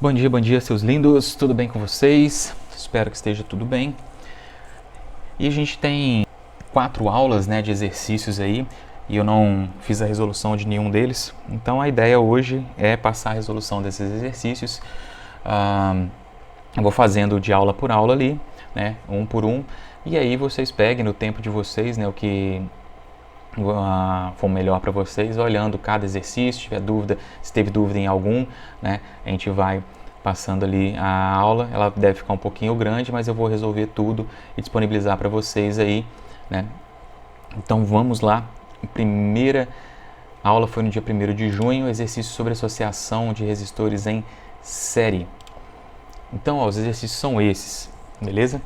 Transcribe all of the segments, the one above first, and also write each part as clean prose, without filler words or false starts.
Bom dia, seus lindos, tudo bem com vocês? Espero que esteja tudo bem. E a gente tem 4 aulas, de exercícios aí, e eu não fiz a resolução de nenhum deles. Então a ideia hoje é passar a resolução desses exercícios. Eu vou fazendo de aula por aula ali, um por um, e aí vocês peguem no tempo de vocês, o que for melhor para vocês, olhando cada exercício. Se tiver dúvida, se teve dúvida em algum, a gente vai passando ali a aula. Ela deve ficar um pouquinho grande, mas eu vou resolver tudo e disponibilizar para vocês aí, Então vamos lá. A primeira aula foi no dia 1º de junho, exercício sobre associação de resistores em série. Então, os exercícios são esses, beleza?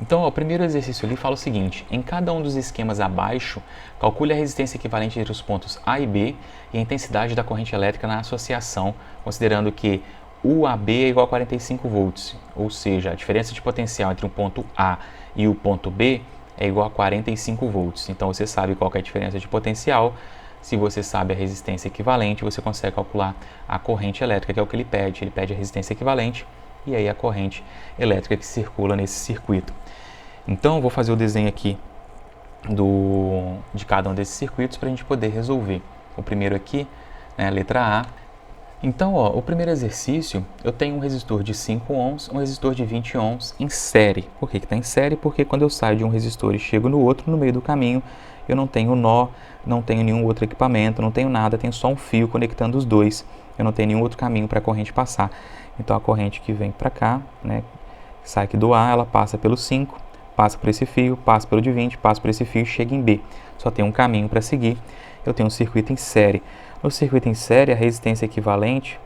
Então, o primeiro exercício ali fala o seguinte: em cada um dos esquemas abaixo, calcule a resistência equivalente entre os pontos A e B e a intensidade da corrente elétrica na associação, considerando que o AB é igual a 45 volts, ou seja, a diferença de potencial entre o ponto A e o ponto B é igual a 45 volts. Então, você sabe qual que é a diferença de potencial. Se você sabe a resistência equivalente, você consegue calcular a corrente elétrica, que é o que ele pede. Ele pede a resistência equivalente e aí a corrente elétrica que circula nesse circuito. Então, eu vou fazer o desenho aqui de cada um desses circuitos para a gente poder resolver. O primeiro aqui, letra A. Então, o primeiro exercício, eu tenho um resistor de 5 ohms, um resistor de 20 ohms em série. Por que está em série? Porque quando eu saio de um resistor e chego no outro, no meio do caminho, eu não tenho nó, não tenho nenhum outro equipamento, não tenho nada, tenho só um fio conectando os dois. Eu não tenho nenhum outro caminho para a corrente passar. Então, a corrente que vem para cá, sai aqui do A, ela passa pelo 5, passa por esse fio, passa pelo de 20, passa por esse fio e chega em B. Só tem um caminho para seguir. Eu tenho um circuito em série. No circuito em série, a resistência equivalente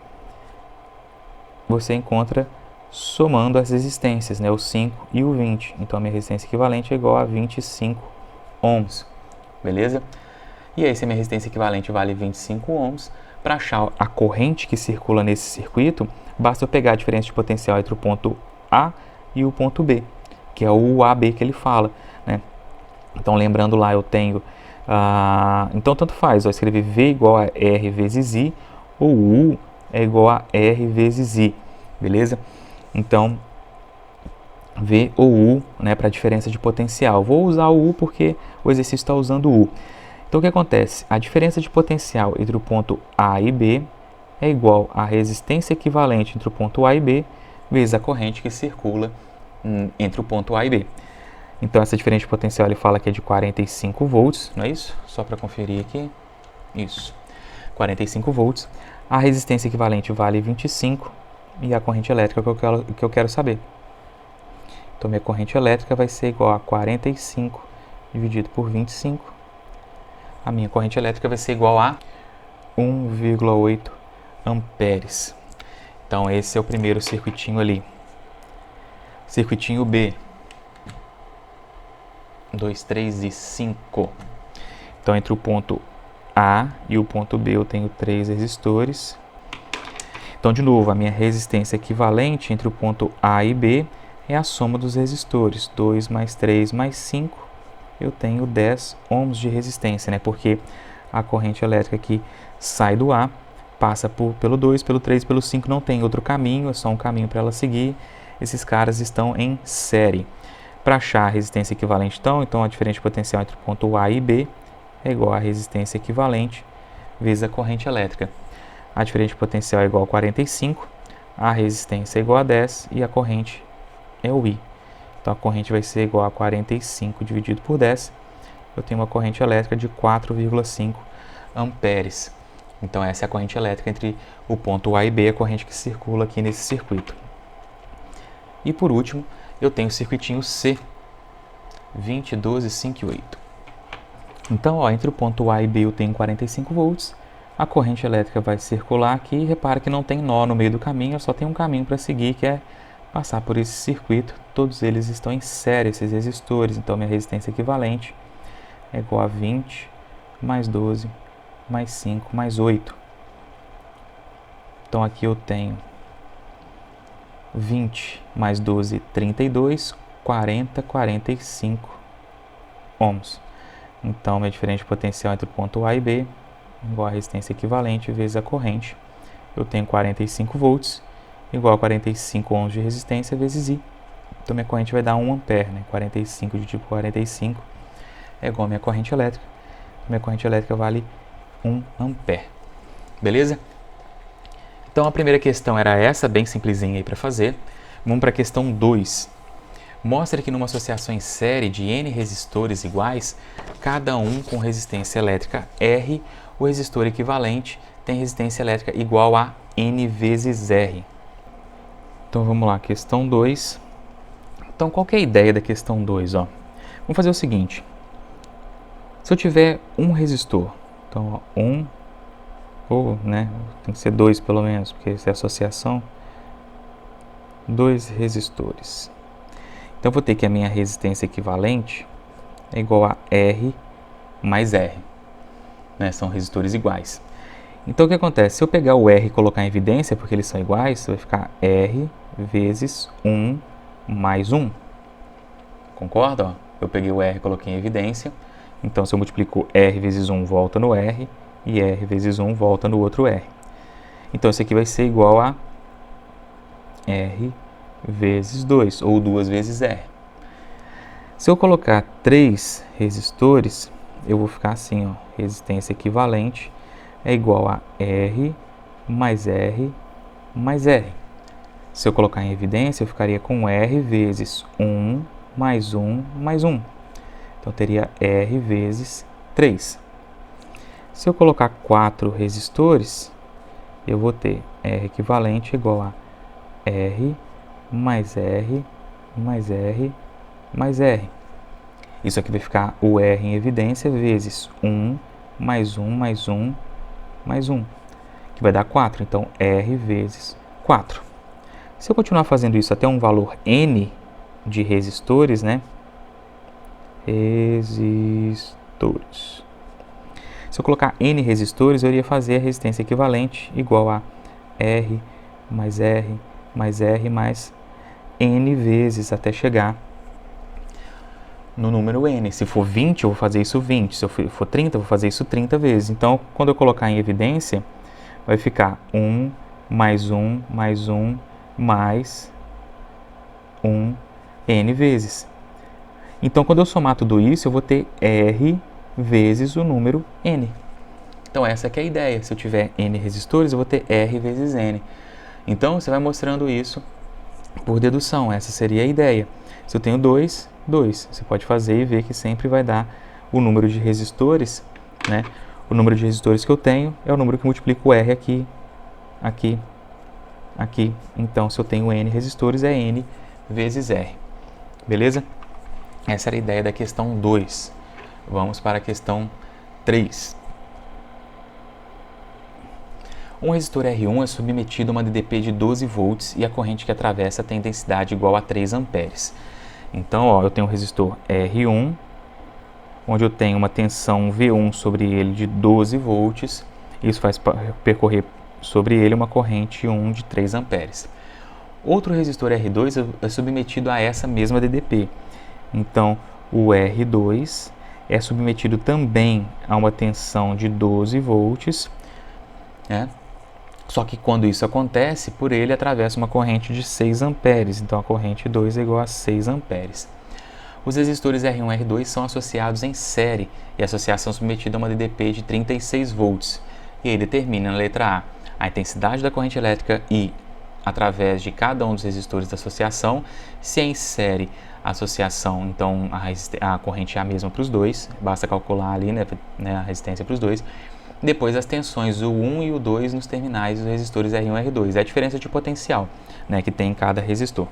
você encontra somando as resistências, o 5 e o 20. Então, a minha resistência equivalente é igual a 25 ohms. Beleza? E aí, se a minha resistência equivalente vale 25 ohms, para achar a corrente que circula nesse circuito, basta eu pegar a diferença de potencial entre o ponto A e o ponto B, que é o AB que ele fala, Então, lembrando lá, eu tenho... então, tanto faz, eu escrever V igual a R vezes I, ou U é igual a R vezes I, beleza? Então, V ou U, para a diferença de potencial. Vou usar o U porque o exercício está usando o U. Então, o que acontece? A diferença de potencial entre o ponto A e B é igual à resistência equivalente entre o ponto A e B vezes a corrente que circula entre o ponto A e B. Então, essa diferença de potencial ele fala que é de 45 volts, não é isso? Só para conferir aqui. Isso, 45 volts. A resistência equivalente vale 25 e a corrente elétrica que eu quero saber. Então, minha corrente elétrica vai ser igual a 45 dividido por 25. A minha corrente elétrica vai ser igual a 1,8 amperes. Então, esse é o primeiro circuitinho ali. Circuitinho B. 2, 3 e 5. Então, entre o ponto A e o ponto B eu tenho 3 resistores. Então, de novo, a minha resistência equivalente entre o ponto A e B é a soma dos resistores. 2 mais 3 mais 5, eu tenho 10 ohms de resistência, porque a corrente elétrica que sai do A, passa pelo 2, pelo 3, pelo 5, não tem outro caminho, é só um caminho para ela seguir. Esses caras estão em série. Para achar a resistência equivalente, então a diferença de potencial entre o ponto A e B é igual à resistência equivalente vezes a corrente elétrica. A diferença de potencial é igual a 45, a resistência é igual a 10 e a corrente é o I. Então, a corrente vai ser igual a 45 dividido por 10. Eu tenho uma corrente elétrica de 4,5 amperes. Então, essa é a corrente elétrica entre o ponto A e B, a corrente que circula aqui nesse circuito. E, por último, eu tenho o circuitinho C, 20, 12, 5 e 8. Então, entre o ponto A e B eu tenho 45 volts. A corrente elétrica vai circular aqui. Repara que não tem nó no meio do caminho, só tem um caminho para seguir, que é passar por esse circuito. Todos eles estão em série, esses resistores. Então, minha resistência equivalente é igual a 20 mais 12 mais 5 mais 8. Então, aqui eu tenho 20 mais 12, 32, 40, 45 ohms. Então, minha diferença de potencial entre o ponto A e B igual a resistência equivalente vezes a corrente. Eu tenho 45 volts igual a 45 ohms de resistência vezes I. Então, minha corrente vai dar 1 ampere, né? 45 de tipo 45 é igual a minha corrente elétrica. Minha corrente elétrica vale 1 ampere. Beleza? Então, a primeira questão era essa, bem simplesinha aí para fazer. Vamos para a questão 2. Mostra que numa associação em série de N resistores iguais, cada um com resistência elétrica R, o resistor equivalente tem resistência elétrica igual a N vezes R. Então, vamos lá, questão 2. Então, qual que é a ideia da questão 2? Vamos fazer o seguinte. Se eu tiver um resistor, então, ou, né, tem que ser 2 pelo menos, porque essa é associação, 2 resistores. Então, eu vou ter que a minha resistência equivalente é igual a R mais R. Né, são resistores iguais. Então, o que acontece? Se eu pegar o R e colocar em evidência, porque eles são iguais, vai ficar R vezes 1 mais 1. Concorda? Eu peguei o R e coloquei em evidência. Então, se eu multiplico R vezes 1, volta no R. E R vezes 1 volta no outro R. Então, isso aqui vai ser igual a R vezes 2, ou 2 vezes R. Se eu colocar 3 resistores, eu vou ficar assim, resistência equivalente é igual a R mais R mais R. Se eu colocar em evidência, eu ficaria com R vezes 1 mais 1 mais 1. Então, teria R vezes 3. Se eu colocar 4 resistores, eu vou ter R equivalente igual a R mais R mais R mais R. Isso aqui vai ficar o R em evidência vezes 1 mais 1 mais 1 mais 1, que vai dar 4. Então, R vezes 4. Se eu continuar fazendo isso até um valor N de resistores, né? Resistores. Se eu colocar N resistores, eu iria fazer a resistência equivalente igual a R mais R mais R mais N vezes até chegar no número N. Se for 20, eu vou fazer isso 20. Se for 30, eu vou fazer isso 30 vezes. Então, quando eu colocar em evidência, vai ficar 1 mais 1 mais 1 mais 1 N vezes. Então, quando eu somar tudo isso, eu vou ter R vezes o número N. Então, essa que é a ideia. Se eu tiver N resistores, eu vou ter R vezes N. Então, você vai mostrando isso por dedução. Essa seria a ideia. Se eu tenho 2, 2. Você pode fazer e ver que sempre vai dar o número de resistores, né? O número de resistores que eu tenho é o número que multiplica o R aqui, aqui, aqui. Então, se eu tenho N resistores, é N vezes R. Beleza? Essa era a ideia da questão 2. Vamos para a questão 3. Um resistor R1 é submetido a uma DDP de 12 volts e a corrente que atravessa tem intensidade igual a 3 amperes. Então, eu tenho um resistor R1, onde eu tenho uma tensão V1 sobre ele de 12 volts. Isso faz percorrer sobre ele uma corrente 1 de 3 amperes. Outro resistor R2 é submetido a essa mesma DDP. Então, o R2 é submetido também a uma tensão de 12 volts, né? Só que quando isso acontece, por ele atravessa uma corrente de 6 amperes. Então, a corrente 2 é igual a 6 amperes. Os resistores R1 e R2 são associados em série e a associação é submetida a uma DDP de 36 volts. E aí determina na letra A intensidade da corrente elétrica I através de cada um dos resistores da associação. Se é em série a associação, então a corrente é a mesma para os dois. Basta calcular ali, né, a resistência para os dois. Depois as tensões, o 1 e o 2 nos terminais dos resistores R1 e R2. É a diferença de potencial, né, que tem em cada resistor.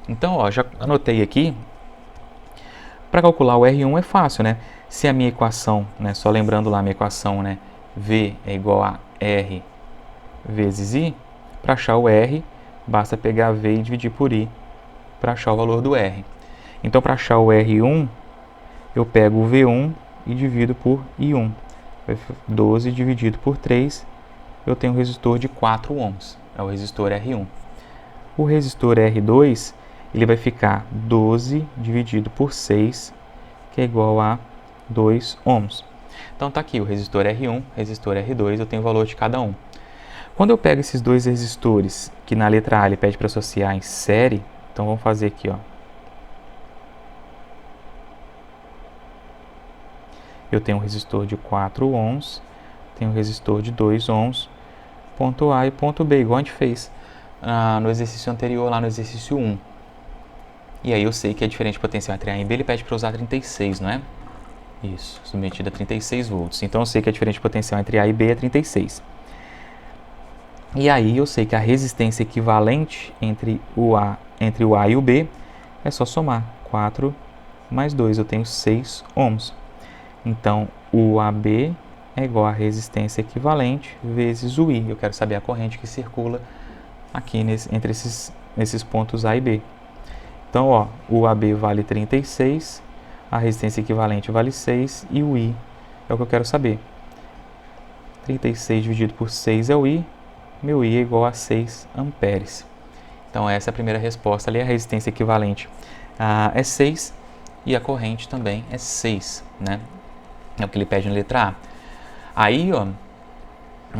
Então, já anotei aqui. Para calcular o R1 é fácil, né? Se a minha equação, né, só lembrando lá a minha equação, né, V é igual a R vezes I, para achar o R, basta pegar V e dividir por I para achar o valor do R. Então, para achar o R1, eu pego o V1 e divido por I1. 12 dividido por 3, eu tenho um resistor de 4 ohms, é o resistor R1. O resistor R2, ele vai ficar 12 dividido por 6, que é igual a 2 ohms. Então, está aqui o resistor R1, resistor R2, eu tenho o valor de cada um. Quando eu pego esses dois resistores, que na letra A ele pede para associar em série, então vamos fazer aqui, ó. Eu tenho um resistor de 4 ohms, tenho um resistor de 2 ohms, ponto A e ponto B, igual a gente fez no exercício anterior, lá no exercício 1. E aí eu sei que a diferença de potencial entre A e B, ele pede para usar 36, não é? Isso, submetido a 36 volts. Então eu sei que a diferença de potencial entre A e B é 36. E aí eu sei que a resistência equivalente entre o A e o B é só somar 4 mais 2, eu tenho 6 ohms. Então o AB é igual a resistência equivalente vezes o I. Eu quero saber a corrente que circula aqui entre esses pontos A e B. Então, ó, o AB vale 36, a resistência equivalente vale 6 e o I é o que eu quero saber. 36 dividido por 6 é o I, meu I é igual a 6 amperes. Então, essa é a primeira resposta ali, a resistência equivalente é 6 e a corrente também é 6, né? É o que ele pede na letra A. Aí, ó,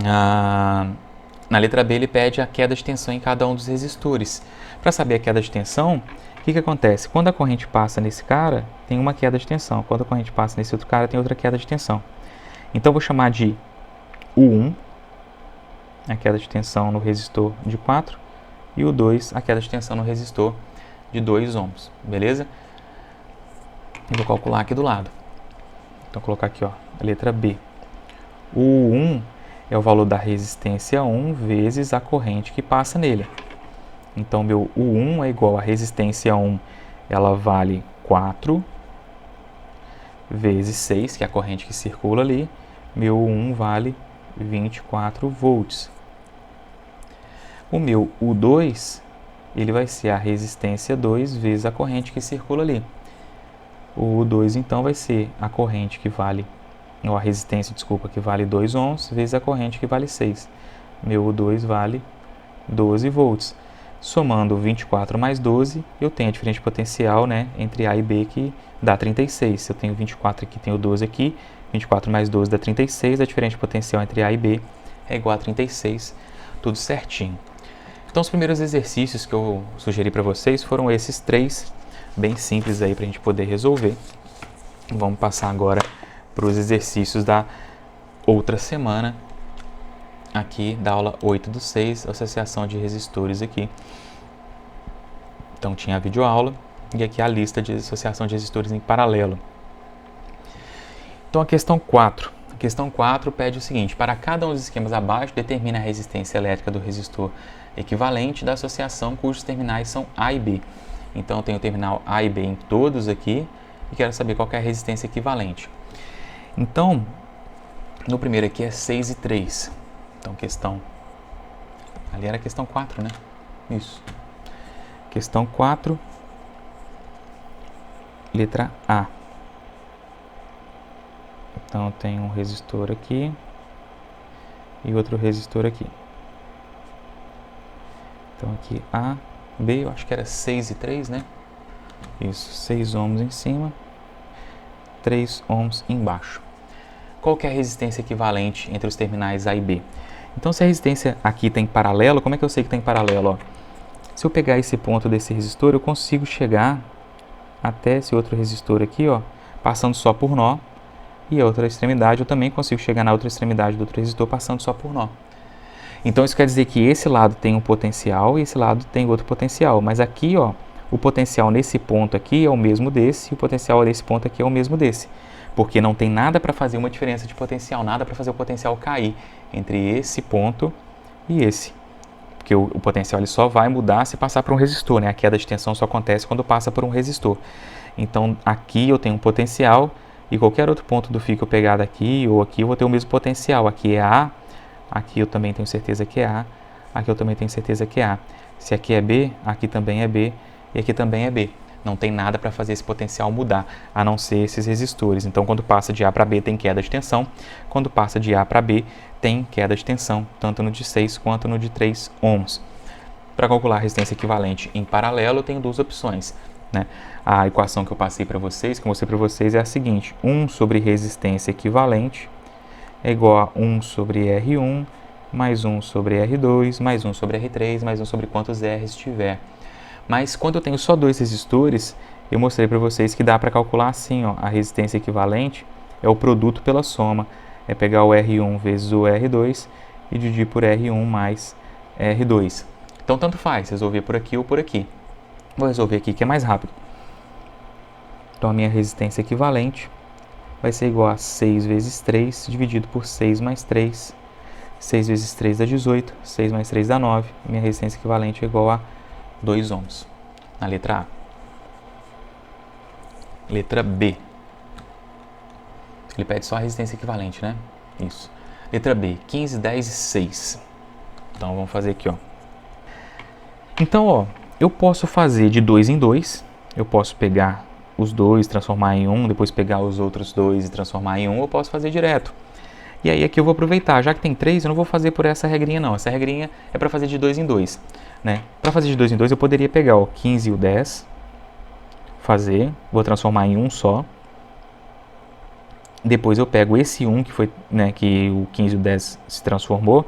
na letra B ele pede a queda de tensão em cada um dos resistores. Para saber a queda de tensão, o que acontece? Quando a corrente passa nesse cara, tem uma queda de tensão. Quando a corrente passa nesse outro cara, tem outra queda de tensão. Então, eu vou chamar de U1, a queda de tensão no resistor de 4, e o 2, a queda de tensão no resistor de 2 ohms, beleza? Eu vou calcular aqui do lado. Então, vou colocar aqui, ó, a letra B. O U1 é o valor da resistência 1 vezes a corrente que passa nele. Então, meu U1 é igual a resistência 1, ela vale 4 vezes 6, que é a corrente que circula ali. Meu U1 vale 24 volts. O meu U2, ele vai ser a resistência 2 vezes a corrente que circula ali. O U2, então, vai ser a corrente que vale, ou a resistência, desculpa, que vale 2 ohms, vezes a corrente que vale 6. Meu U2 vale 12 volts. Somando 24 mais 12, eu tenho a diferença de potencial, né, entre A e B, que dá 36. Se eu tenho 24 aqui, tenho 12 aqui, 24 mais 12 dá 36, a diferença de potencial entre A e B é igual a 36, tudo certinho. Então, os primeiros exercícios que eu sugeri para vocês foram esses 3, bem simples aí para a gente poder resolver. Vamos passar agora para os exercícios da outra semana, aqui da aula 8/6, associação de resistores aqui. Então, tinha a videoaula e aqui a lista de associação de resistores em paralelo. Então, a questão 4. A questão 4 pede o seguinte: para cada um dos esquemas abaixo, determine a resistência elétrica do resistor equivalente da associação cujos terminais são A e B. Então, eu tenho o terminal A e B em todos aqui e quero saber qual que é a resistência equivalente. Então, no primeiro aqui é 6 e 3. Então, questão... Ali era a questão 4, né? Isso. Questão 4, letra A. Então, eu tenho um resistor aqui e outro resistor aqui. Então, aqui A, B, eu acho que era 6 e 3, né? Isso, 6 ohms em cima, 3 ohms embaixo. Qual que é a resistência equivalente entre os terminais A e B? Então, se a resistência aqui está em paralelo, como é que eu sei que está em paralelo? Ó? Se eu pegar esse ponto desse resistor, eu consigo chegar até esse outro resistor aqui, ó, passando só por nó. E a outra extremidade, eu também consigo chegar na outra extremidade do outro resistor passando só por nó. Então, isso quer dizer que esse lado tem um potencial e esse lado tem outro potencial. Mas aqui, ó, o potencial nesse ponto aqui é o mesmo desse e o potencial nesse ponto aqui é o mesmo desse. Porque não tem nada para fazer uma diferença de potencial, nada para fazer o potencial cair entre esse ponto e esse. Porque o potencial ele só vai mudar se passar por um resistor, né? A queda de tensão só acontece quando passa por um resistor. Então, aqui eu tenho um potencial e qualquer outro ponto do fio que eu pegar daqui ou aqui, eu vou ter o mesmo potencial. Aqui é A, aqui eu também tenho certeza que é A, aqui eu também tenho certeza que é A. Se aqui é B, aqui também é B e aqui também é B. Não tem nada para fazer esse potencial mudar, a não ser esses resistores. Então, quando passa de A para B, tem queda de tensão. Quando passa de A para B, tem queda de tensão, tanto no de 6 quanto no de 3 ohms. Para calcular a resistência equivalente em paralelo, eu tenho duas opções, né? A equação que eu passei para vocês, que eu mostrei para vocês, é a seguinte: 1 sobre resistência equivalente é igual a 1 sobre R1 mais 1 sobre R2, mais 1 sobre R3, mais 1 sobre quantos R's tiver. Mas quando eu tenho só dois resistores, eu mostrei para vocês que dá para calcular assim, ó, a resistência equivalente é o produto pela soma. É pegar o R1 vezes o R2 e dividir por R1 mais R2. Então, tanto faz, resolver por aqui ou por aqui. Vou resolver aqui que é mais rápido. Então, a minha resistência equivalente vai ser igual a 6 vezes 3 dividido por 6 mais 3. 6 vezes 3 dá 18, 6 mais 3 dá 9. Minha resistência equivalente é igual a 2 ohms. Na letra A. Letra B. Ele pede só a resistência equivalente, né? Isso. Letra B, 15, 10 e 6. Então, vamos fazer aqui, ó. Então, ó, eu posso fazer de 2 em 2. Eu posso pegar os dois, transformar em 1, depois pegar os outros dois e transformar em 1. Eu posso fazer direto. E aí aqui eu vou aproveitar. Já que tem 3, eu não vou fazer por essa regrinha, não. Essa regrinha é para fazer de 2 em 2, né? Para fazer de 2 em 2, eu poderia pegar o 15 e o 10, vou transformar em 1 só. Depois eu pego esse 1 que foi, né, que o 15 e o 10 se transformou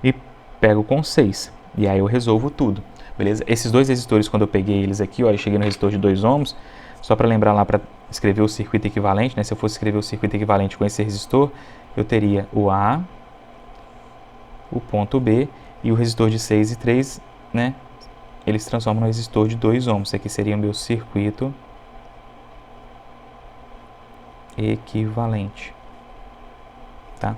e pego com 6. E aí eu resolvo tudo, beleza? Esses dois resistores, quando eu peguei eles aqui, ó, eu cheguei no resistor de 2 ohms, só para lembrar lá para escrever o circuito equivalente, né? Se eu fosse escrever o circuito equivalente com esse resistor, eu teria o A, o ponto B e o resistor de 6 e 3, né? Eles se transformam no resistor de 2 ohms. Esse aqui seria o meu circuito equivalente, tá?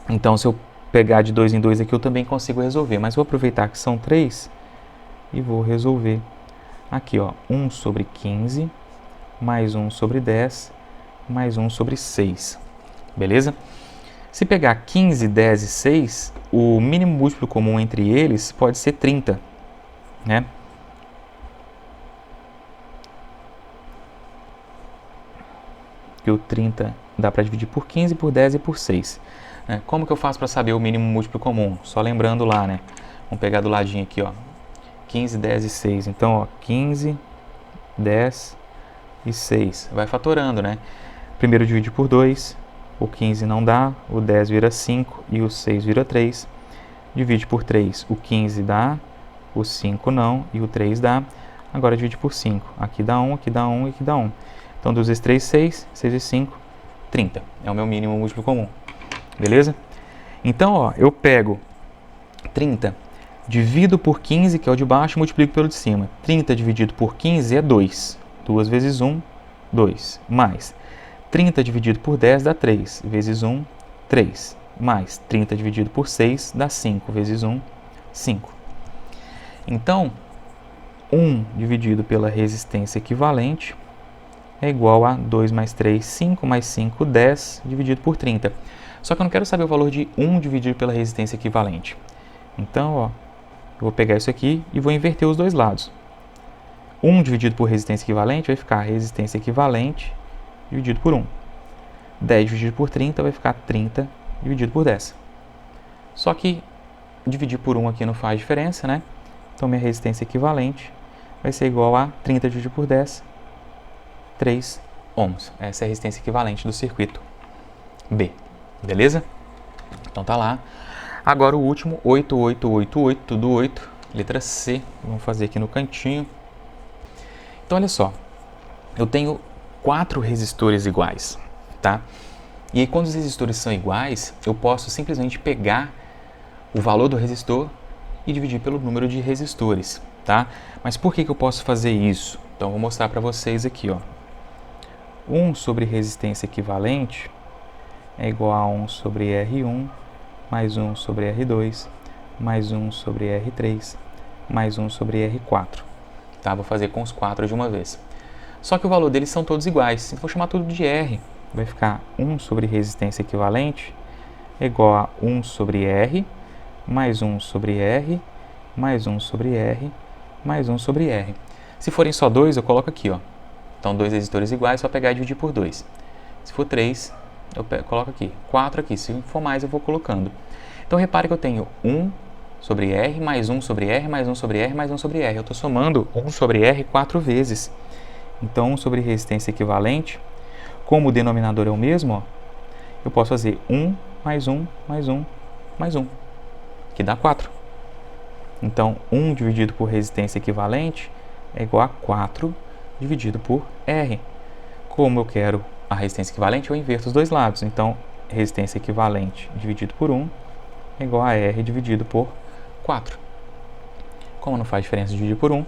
Então, se eu pegar de 2 em 2 aqui, eu também consigo resolver, mas vou aproveitar que são 3 e vou resolver. Aqui, ó, 1 sobre 15, mais 1 sobre 10, mais 1 sobre 6, beleza? Se pegar 15, 10 e 6, o mínimo múltiplo comum entre eles pode ser 30, né? Que o 30 dá para dividir por 15, por 10 e por 6. Como que eu faço para saber o mínimo múltiplo comum? Só lembrando lá, né? Vamos pegar do ladinho aqui, ó. 15, 10 e 6. Então, ó, 15, 10 e 6. Vai fatorando, né? Primeiro divide por 2, o 15 não dá, o 10 vira 5 e o 6 vira 3. Divide por 3, o 15 dá, o 5 não e o 3 dá. Agora divide por 5. Aqui dá 1, aqui dá 1 e aqui dá 1. Então, 2 vezes 3, 6, 6 vezes 5, 30. É o meu mínimo múltiplo comum. Beleza? Então, ó, eu pego 30, divido por 15, que é o de baixo, e multiplico pelo de cima. 30 dividido por 15 é 2. 2 vezes 1, 2. Mais 30 dividido por 10 dá 3. Vezes 1, 3. Mais 30 dividido por 6 dá 5. Vezes 1, 5. Então, 1 dividido pela resistência equivalente é igual a 2 mais 3, 5 mais 5, 10, dividido por 30. Só que eu não quero saber o valor de 1 dividido pela resistência equivalente. Então, ó, eu vou pegar isso aqui e vou inverter os dois lados. 1 dividido por resistência equivalente vai ficar resistência equivalente dividido por 1. 10 dividido por 30 vai ficar 30 dividido por 10. Só que dividir por 1 aqui não faz diferença, né? Então, minha resistência equivalente vai ser igual a 30 dividido por 10, 3 ohms. Essa é a resistência equivalente do circuito B. Beleza? Então tá lá. Agora o último, 8, 8, 8, 8, tudo 8. Letra C. Vamos fazer aqui no cantinho. Então olha só. Eu tenho 4 resistores iguais, tá? E aí quando os resistores são iguais, eu posso simplesmente pegar o valor do resistor e dividir pelo número de resistores, tá? Mas por que eu posso fazer isso? Então eu vou mostrar para vocês aqui, ó. 1 sobre resistência equivalente é igual a 1 sobre R1, mais 1 sobre R2, mais 1 sobre R3, mais 1 sobre R4. Tá? Vou fazer com os 4 de uma vez. Só que o valor deles são todos iguais, então vou chamar tudo de R. Vai ficar 1 sobre resistência equivalente é igual a 1 sobre R, mais 1 sobre R, mais 1 sobre R, mais 1 sobre R. Se forem só 2, eu coloco aqui, ó. Então, 2 resistores iguais, só pegar e dividir por 2. Se for 3, eu coloco aqui. 4 aqui. Se for mais, eu vou colocando. Então, repare que eu tenho 1 sobre R, mais 1 sobre R, mais 1 sobre R, mais 1 sobre R. Eu estou somando 1 sobre R 4 vezes. Então, 1 sobre resistência equivalente, como o denominador é o mesmo, ó, eu posso fazer 1 mais 1 mais 1 mais 1, que dá 4. Então, 1 dividido por resistência equivalente é igual a 4 dividido por R. Como eu quero a resistência equivalente, eu inverto os dois lados. Então, resistência equivalente dividido por 1 é igual a R dividido por 4. Como não faz diferença dividir por 1,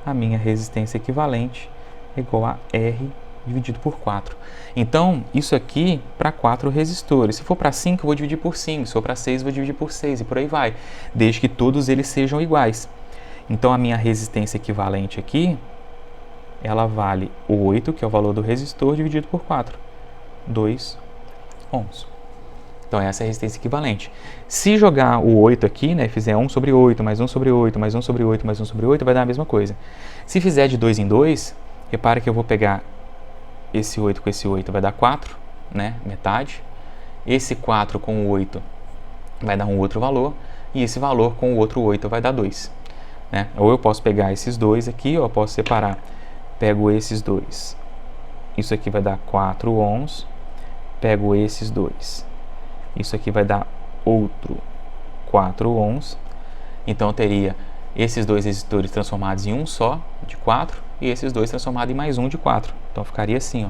a minha resistência equivalente é igual a R dividido por 4. Então, isso aqui para 4 resistores. Se for para 5, eu vou dividir por 5. Se for para 6, eu vou dividir por 6 e por aí vai, desde que todos eles sejam iguais. Então, a minha resistência equivalente aqui, ela vale 8, que é o valor do resistor, dividido por 4. 2 ohms. Então, essa é a resistência equivalente. Se jogar o 8 aqui, né, fizer 1 sobre 8, mais 1 sobre 8, mais 1 sobre 8, mais 1 sobre 8, vai dar a mesma coisa. Se fizer de 2 em 2, repara que eu vou pegar esse 8 com esse 8, vai dar 4, né, metade. Esse 4 com o 8 vai dar um outro valor, e esse valor com o outro 8 vai dar 2. Né? Ou eu posso pegar esses dois aqui, ou eu posso separar. Pego esses dois. Isso aqui vai dar 4 ohms. Pego esses dois. Isso aqui vai dar outro 4 ohms. Então, eu teria esses dois resistores transformados em um só, de 4, e esses dois transformados em mais um de 4. Então, ficaria assim, ó.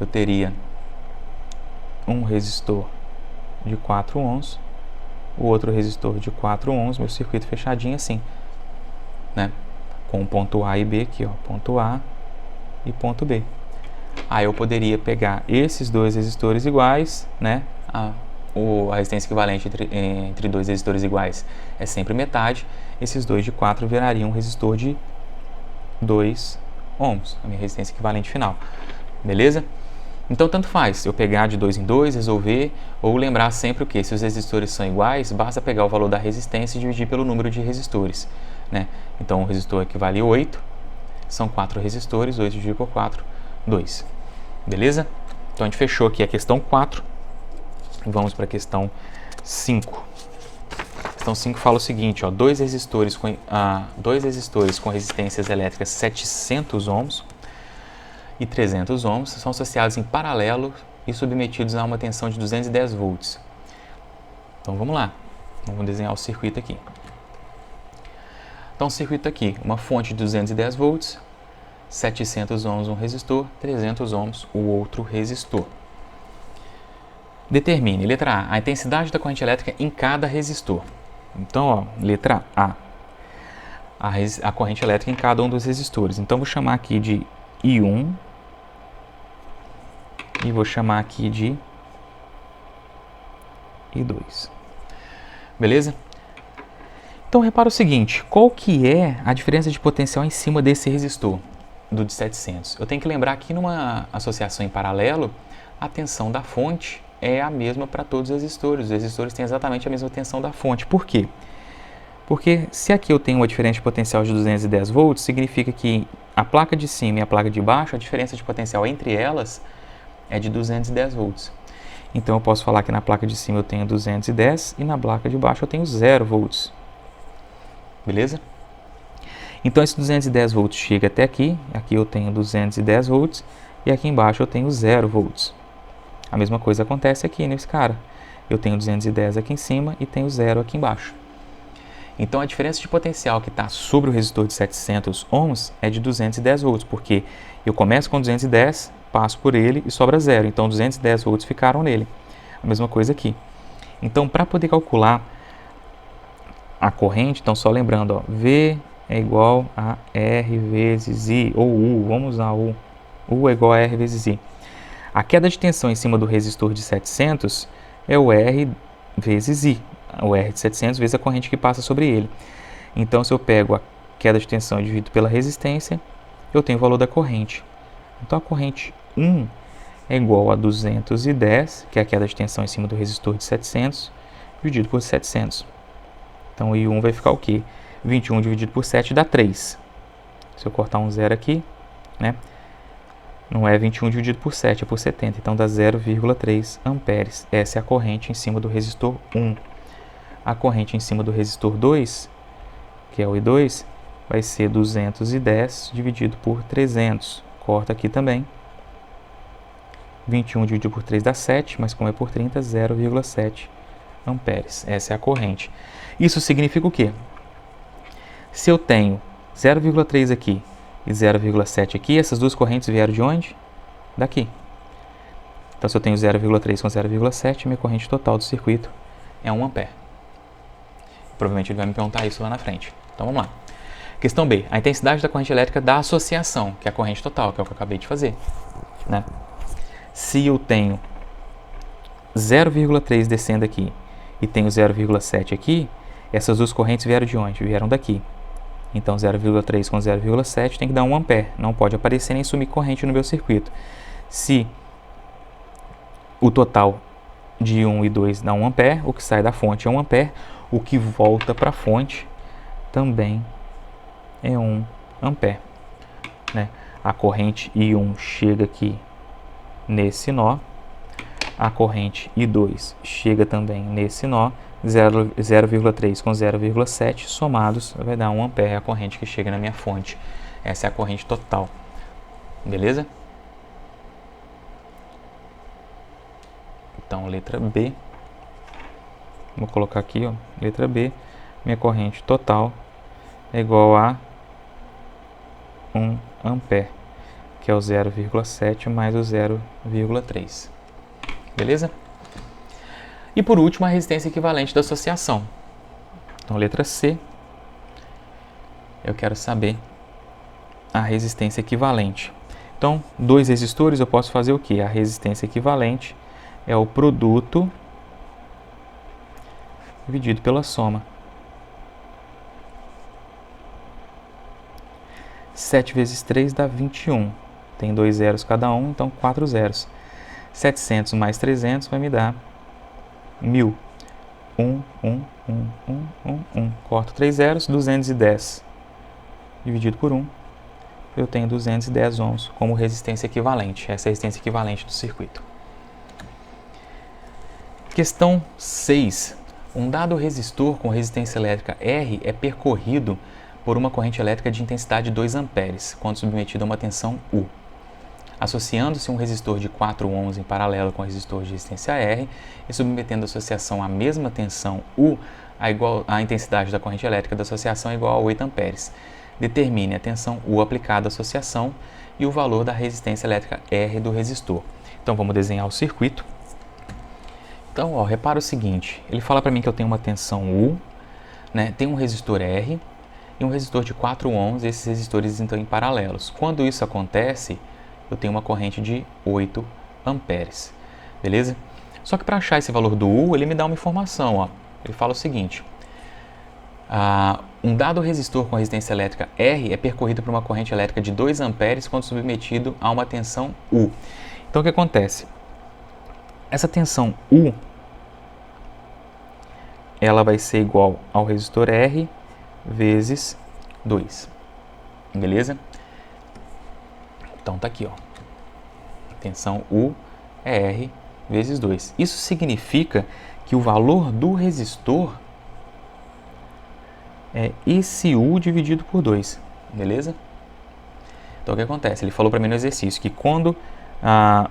Eu teria um resistor de 4 ohms, o outro resistor de 4 ohms, meu circuito fechadinho assim, né? Com ponto A e B aqui, ó, ponto A e ponto B. Aí eu poderia pegar esses dois resistores iguais, né? A resistência equivalente entre dois resistores iguais é sempre metade. Esses dois de 4 virariam um resistor de 2 ohms, a minha resistência equivalente final. Beleza? Então, tanto faz eu pegar de 2 em 2, resolver, ou lembrar sempre o que? Se os resistores são iguais, basta pegar o valor da resistência e dividir pelo número de resistores. Né? Então, o resistor equivale a 8, são 4 resistores, 8 dividido por 4, 2. Beleza? Então, a gente fechou aqui a questão 4. Vamos para a questão 5. A questão 5 fala o seguinte, ó, dois resistores com resistências elétricas 700 ohms e 300 ohms são associados em paralelo e submetidos a uma tensão de 210 volts. Então, vamos lá. Vamos desenhar o circuito aqui. Então, o circuito aqui, uma fonte de 210 volts, 700 ohms um resistor, 300 ohms o outro resistor. Determine, letra A intensidade da corrente elétrica em cada resistor. Então, ó, letra A, a corrente elétrica em cada um dos resistores. Então, vou chamar aqui de I1 e vou chamar aqui de I2. Beleza? Então, repara o seguinte, qual que é a diferença de potencial em cima desse resistor, do de 700? Eu tenho que lembrar que numa associação em paralelo, a tensão da fonte é a mesma para todos os resistores. Os resistores têm exatamente a mesma tensão da fonte. Por quê? Porque se aqui eu tenho uma diferença de potencial de 210 volts, significa que a placa de cima e a placa de baixo, a diferença de potencial entre elas é de 210 volts. Então, eu posso falar que na placa de cima eu tenho 210 e na placa de baixo eu tenho 0 volts. Beleza? Então, esse 210 volts chega até aqui. Aqui eu tenho 210 volts e aqui embaixo eu tenho 0 volts. A mesma coisa acontece aqui nesse cara. Eu tenho 210 aqui em cima e tenho 0 aqui embaixo. Então, a diferença de potencial que está sobre o resistor de 700 ohms é de 210 volts, porque eu começo com 210, passo por ele e sobra 0. Então, 210 volts ficaram nele. A mesma coisa aqui. Então, para poder calcular a corrente, então só lembrando, ó, V é igual a R vezes I, ou U, vamos usar U. U é igual a R vezes I. A queda de tensão em cima do resistor de 700 é o R vezes I. O R de 700 vezes a corrente que passa sobre ele. Então, se eu pego a queda de tensão e divido pela resistência, eu tenho o valor da corrente. Então, a corrente 1 é igual a 210, que é a queda de tensão em cima do resistor de 700, dividido por 700. Então, o I1 vai ficar o quê? 21 dividido por 7 dá 3. Se eu cortar um zero aqui, né? Não é 21 dividido por 7, é por 70. Então, dá 0,3 amperes. Essa é a corrente em cima do resistor 1. A corrente em cima do resistor 2, que é o I2, vai ser 210 dividido por 300. Corta aqui também. 21 dividido por 3 dá 7, mas como é por 30, 0,7 amperes. Essa é a corrente. Isso significa o quê? Se eu tenho 0,3 aqui e 0,7 aqui, essas duas correntes vieram de onde? Daqui. Então, se eu tenho 0,3 com 0,7, minha corrente total do circuito é 1 ampere. Provavelmente ele vai me perguntar isso lá na frente. Então, vamos lá. Questão B. A intensidade da corrente elétrica da associação, que é a corrente total, que é o que eu acabei de fazer. Né? Se eu tenho 0,3 descendo aqui e tenho 0,7 aqui, essas duas correntes vieram de onde? Vieram daqui. Então, 0,3 com 0,7 tem que dar 1 ampere. Não pode aparecer nem sumir corrente no meu circuito. Se o total de 1 e 2 dá 1 ampere, o que sai da fonte é 1 ampere, o que volta para a fonte também é 1 ampere. Né? A corrente I1 chega aqui nesse nó, a corrente I2 chega também nesse nó, 0,3 com 0,7 somados vai dar 1 ampere, a corrente que chega na minha fonte. Essa é a corrente total. Beleza? Então, letra B. Vou colocar aqui, ó, letra B. Minha corrente total é igual a 1 ampere, que é o 0,7 mais o 0,3. Beleza? E por último, a resistência equivalente da associação. Então, letra C. Eu quero saber a resistência equivalente. Então, dois resistores, eu posso fazer o quê? A resistência equivalente é o produto dividido pela soma. 7 vezes 3 dá 21. Tem 2 zeros cada um, então 4 zeros. 700 mais 300 vai me dar 1000. 1. Corto 3 zeros, 210 dividido por 1. Eu tenho 210 ohms como resistência equivalente. Essa é a resistência equivalente do circuito. Questão 6. Um dado resistor com resistência elétrica R é percorrido por uma corrente elétrica de intensidade 2 amperes, quando submetido a uma tensão U. Associando-se um resistor de 4 ohms em paralelo com o resistor de resistência R e submetendo a associação à mesma tensão U, a intensidade da corrente elétrica da associação é igual a 8 amperes. Determine a tensão U aplicada à associação e o valor da resistência elétrica R do resistor. Então, vamos desenhar o circuito. Então, ó, repara o seguinte, ele fala para mim que eu tenho uma tensão U, né, tem um resistor R e um resistor de 4 ohms, esses resistores estão em paralelos. Quando isso acontece, eu tenho uma corrente de 8 amperes, beleza? Só que para achar esse valor do U, ele me dá uma informação, ó. Ele fala o seguinte, um dado resistor com resistência elétrica R é percorrido por uma corrente elétrica de 2 amperes quando submetido a uma tensão U. Então, o que acontece? Essa tensão U, ela vai ser igual ao resistor R vezes 2, beleza? Então, tá aqui, ó. Tensão U é R vezes 2. Isso significa que o valor do resistor é esse U dividido por 2, beleza? Então, o que acontece? Ele falou para mim no exercício que quando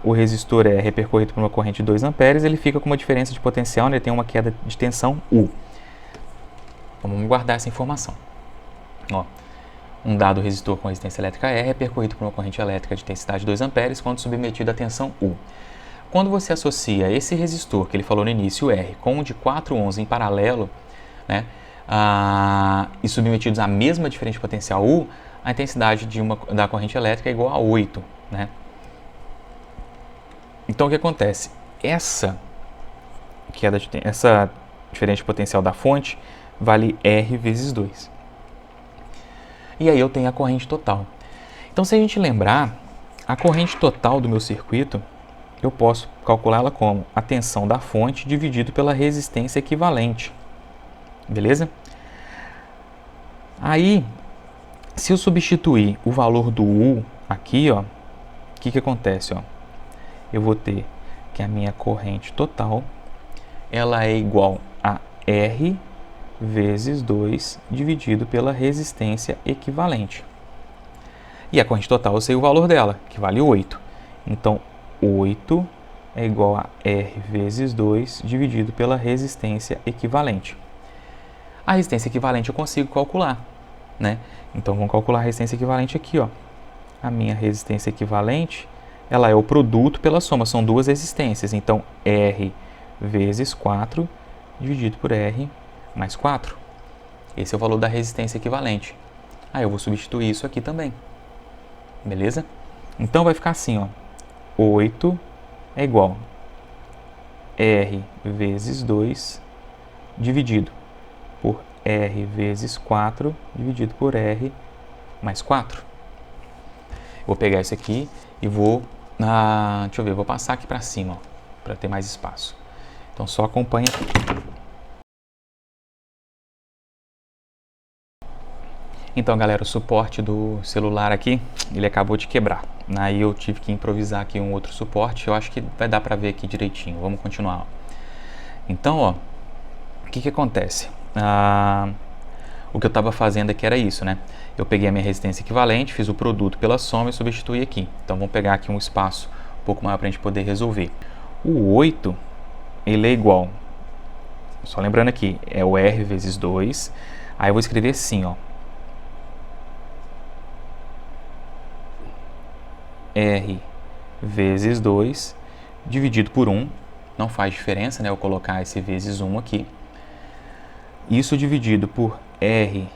o resistor R é percorrido por uma corrente de 2 amperes, ele fica com uma diferença de potencial, né? Ele tem uma queda de tensão U. Então, vamos guardar essa informação. Ó, um dado resistor com resistência elétrica R é percorrido por uma corrente elétrica de intensidade 2 amperes quando submetido à tensão U. Quando você associa esse resistor, que ele falou no início, R, com um de 4 ohms em paralelo, né, e submetidos à mesma diferença de potencial U, a intensidade da corrente elétrica é igual a 8. Né? Então, o que acontece? Essa diferença de potencial da fonte vale R vezes 2. E aí eu tenho a corrente total. Então, se a gente lembrar, a corrente total do meu circuito, eu posso calculá-la como a tensão da fonte dividido pela resistência equivalente. Beleza? Aí, se eu substituir o valor do U aqui, ó, o que acontece? Ó? Eu vou ter que a minha corrente total ela é igual a R vezes 2 dividido pela resistência equivalente. E a corrente total eu sei o valor dela, que vale 8. Então, 8 é igual a R vezes 2 dividido pela resistência equivalente. A resistência equivalente eu consigo calcular, né? Então, vamos calcular a resistência equivalente aqui, ó. A minha resistência equivalente, ela é o produto pela soma, são duas resistências. Então, R vezes 4 dividido por R mais 4. Esse é o valor da resistência equivalente. Aí eu vou substituir isso aqui também. Beleza? Então, vai ficar assim, ó. 8 é igual a R vezes 2 dividido por R vezes 4 dividido por R mais 4. Vou pegar isso aqui e vou, deixa eu ver, vou passar aqui para cima, para ter mais espaço. Então, só acompanha aqui. Então, galera, o suporte do celular aqui, ele acabou de quebrar. Aí eu tive que improvisar aqui um outro suporte. Eu acho que vai dar para ver aqui direitinho. Vamos continuar. Ó. Então, ó, o que acontece? O que eu estava fazendo aqui era isso, né? Eu peguei a minha resistência equivalente, fiz o produto pela soma e substituí aqui. Então, vamos pegar aqui um espaço um pouco maior para a gente poder resolver. O 8, ele é igual, só lembrando aqui, é o R vezes 2. Aí eu vou escrever assim, ó. R vezes 2 dividido por 1. Não faz diferença, né? Eu colocar esse vezes 1 aqui. Isso dividido por R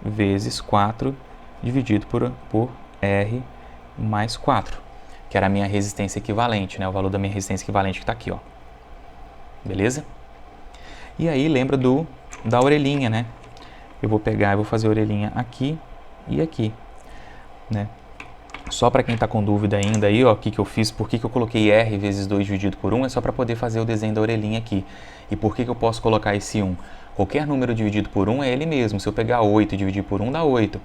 vezes 4 dividido por R mais 4, que era a minha resistência equivalente, né? O valor da minha resistência equivalente que está aqui, ó. Beleza? E aí lembra da orelhinha, né? Eu vou pegar e vou fazer a orelhinha aqui e aqui, né? Só para quem está com dúvida ainda aí, ó, o que eu fiz, por que eu coloquei R vezes 2 dividido por 1, é só para poder fazer o desenho da orelhinha aqui. E por que eu posso colocar esse 1? Qualquer número dividido por 1 é ele mesmo. Se eu pegar 8 e dividir por 1, dá 8.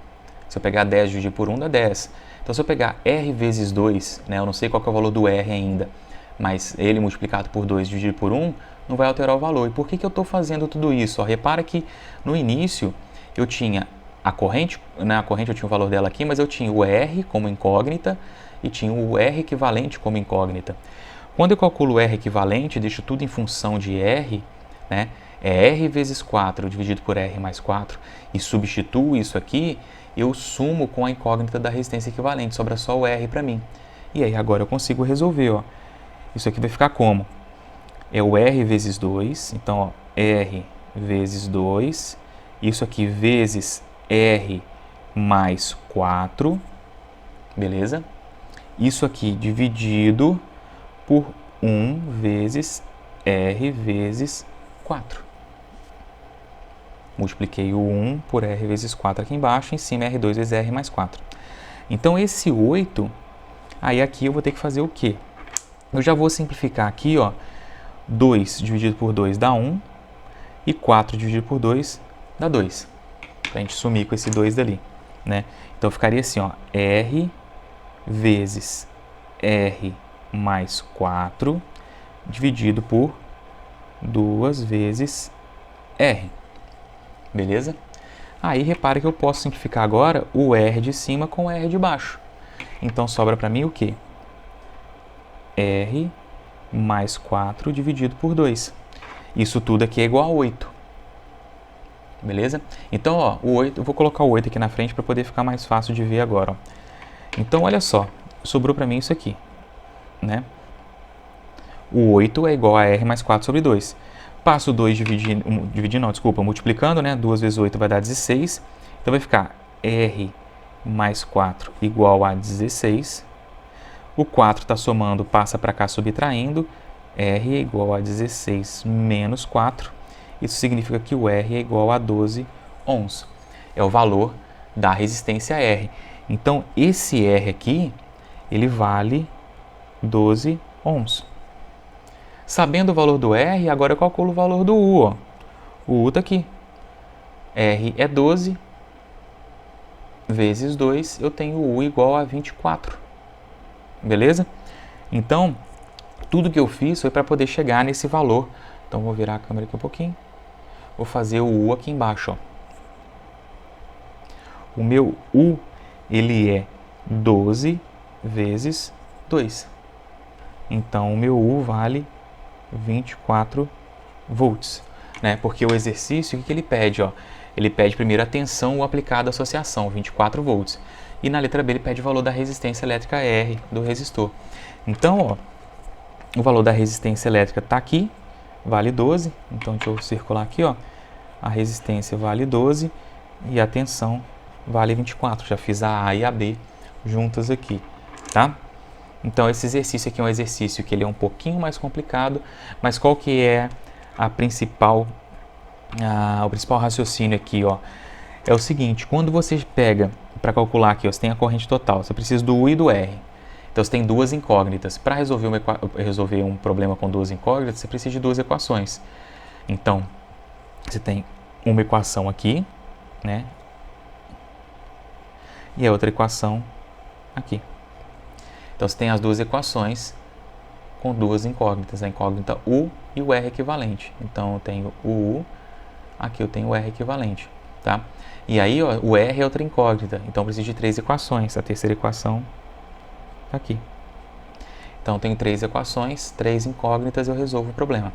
Se eu pegar 10 e dividir por 1, dá 10. Então, se eu pegar R vezes 2, né, eu não sei qual que é o valor do R ainda, mas ele multiplicado por 2 dividido por 1, não vai alterar o valor. E por que eu estou fazendo tudo isso? Ó, repara que no início eu tinha a corrente, na corrente eu tinha o valor dela aqui, mas eu tinha o R como incógnita e tinha o R equivalente como incógnita. Quando eu calculo o R equivalente, deixo tudo em função de R, né? É R vezes 4 dividido por R mais 4 e substituo isso aqui, eu sumo com a incógnita da resistência equivalente, sobra só o R para mim. E aí agora eu consigo resolver, ó. Isso aqui vai ficar como? É o R vezes 2, então ó, R vezes 2, isso aqui vezes R mais 4, beleza? Isso aqui dividido por 1 vezes R vezes 4. Multipliquei o 1 por R vezes 4 aqui embaixo, em cima R2 vezes R mais 4. Então, esse 8, aí aqui eu vou ter que fazer o quê? Eu já vou simplificar aqui, ó, 2 dividido por 2 dá 1, e 4 dividido por 2 dá 2. Para a gente sumir com esse 2 dali, né? Então, ficaria assim, ó, R vezes R mais 4 dividido por 2 vezes R. Beleza? Aí, repare que eu posso simplificar agora o R de cima com o R de baixo. Então, sobra para mim o quê? R mais 4 dividido por 2. Isso tudo aqui é igual a 8. Beleza? Então, ó, o 8, eu vou colocar o 8 aqui na frente para poder ficar mais fácil de ver agora. Ó. Então, olha só, sobrou para mim isso aqui, né? O 8 é igual a R mais 4 sobre 2. Passo 2 multiplicando, né? 2 vezes 8 vai dar 16. Então, vai ficar R mais 4 igual a 16. O 4 está somando, passa para cá subtraindo. R é igual a 16 menos 4. Isso significa que o R é igual a 12 ohms. É o valor da resistência R. Então, esse R aqui, ele vale 12 ohms. Sabendo o valor do R, agora eu calculo o valor do U. Ó. O U está aqui. R é 12 vezes 2, eu tenho U igual a 24. Beleza? Então, tudo que eu fiz foi para poder chegar nesse valor. Então, vou virar a câmera aqui um pouquinho. Vou fazer o U aqui embaixo. Ó. O meu U, ele é 12 vezes 2. Então, o meu U vale 24 volts, né? Porque o exercício, o que ele pede? Ó? Ele pede primeiro a tensão aplicada à associação, 24 volts. E na letra B ele pede o valor da resistência elétrica R do resistor. Então, ó, o valor da resistência elétrica está aqui, vale 12. Então, deixa eu circular aqui, ó. A resistência vale 12 e a tensão vale 24. Já fiz a A e a B juntas aqui, tá? Então, esse exercício aqui é um exercício que ele é um pouquinho mais complicado, mas qual que é o principal raciocínio aqui, ó? É o seguinte, quando você pega para calcular aqui, ó, você tem a corrente total, você precisa do U e do R. Então, você tem duas incógnitas. Para resolver um problema com duas incógnitas, você precisa de duas equações. Então, você tem uma equação aqui, né? E a outra equação aqui. Então, você tem as duas equações com duas incógnitas, a incógnita U e o R equivalente. Então, eu tenho o U, aqui eu tenho o R equivalente, tá? E aí, ó, o R é outra incógnita, então eu preciso de três equações. A terceira equação está aqui. Então, eu tenho três equações, três incógnitas e eu resolvo o problema,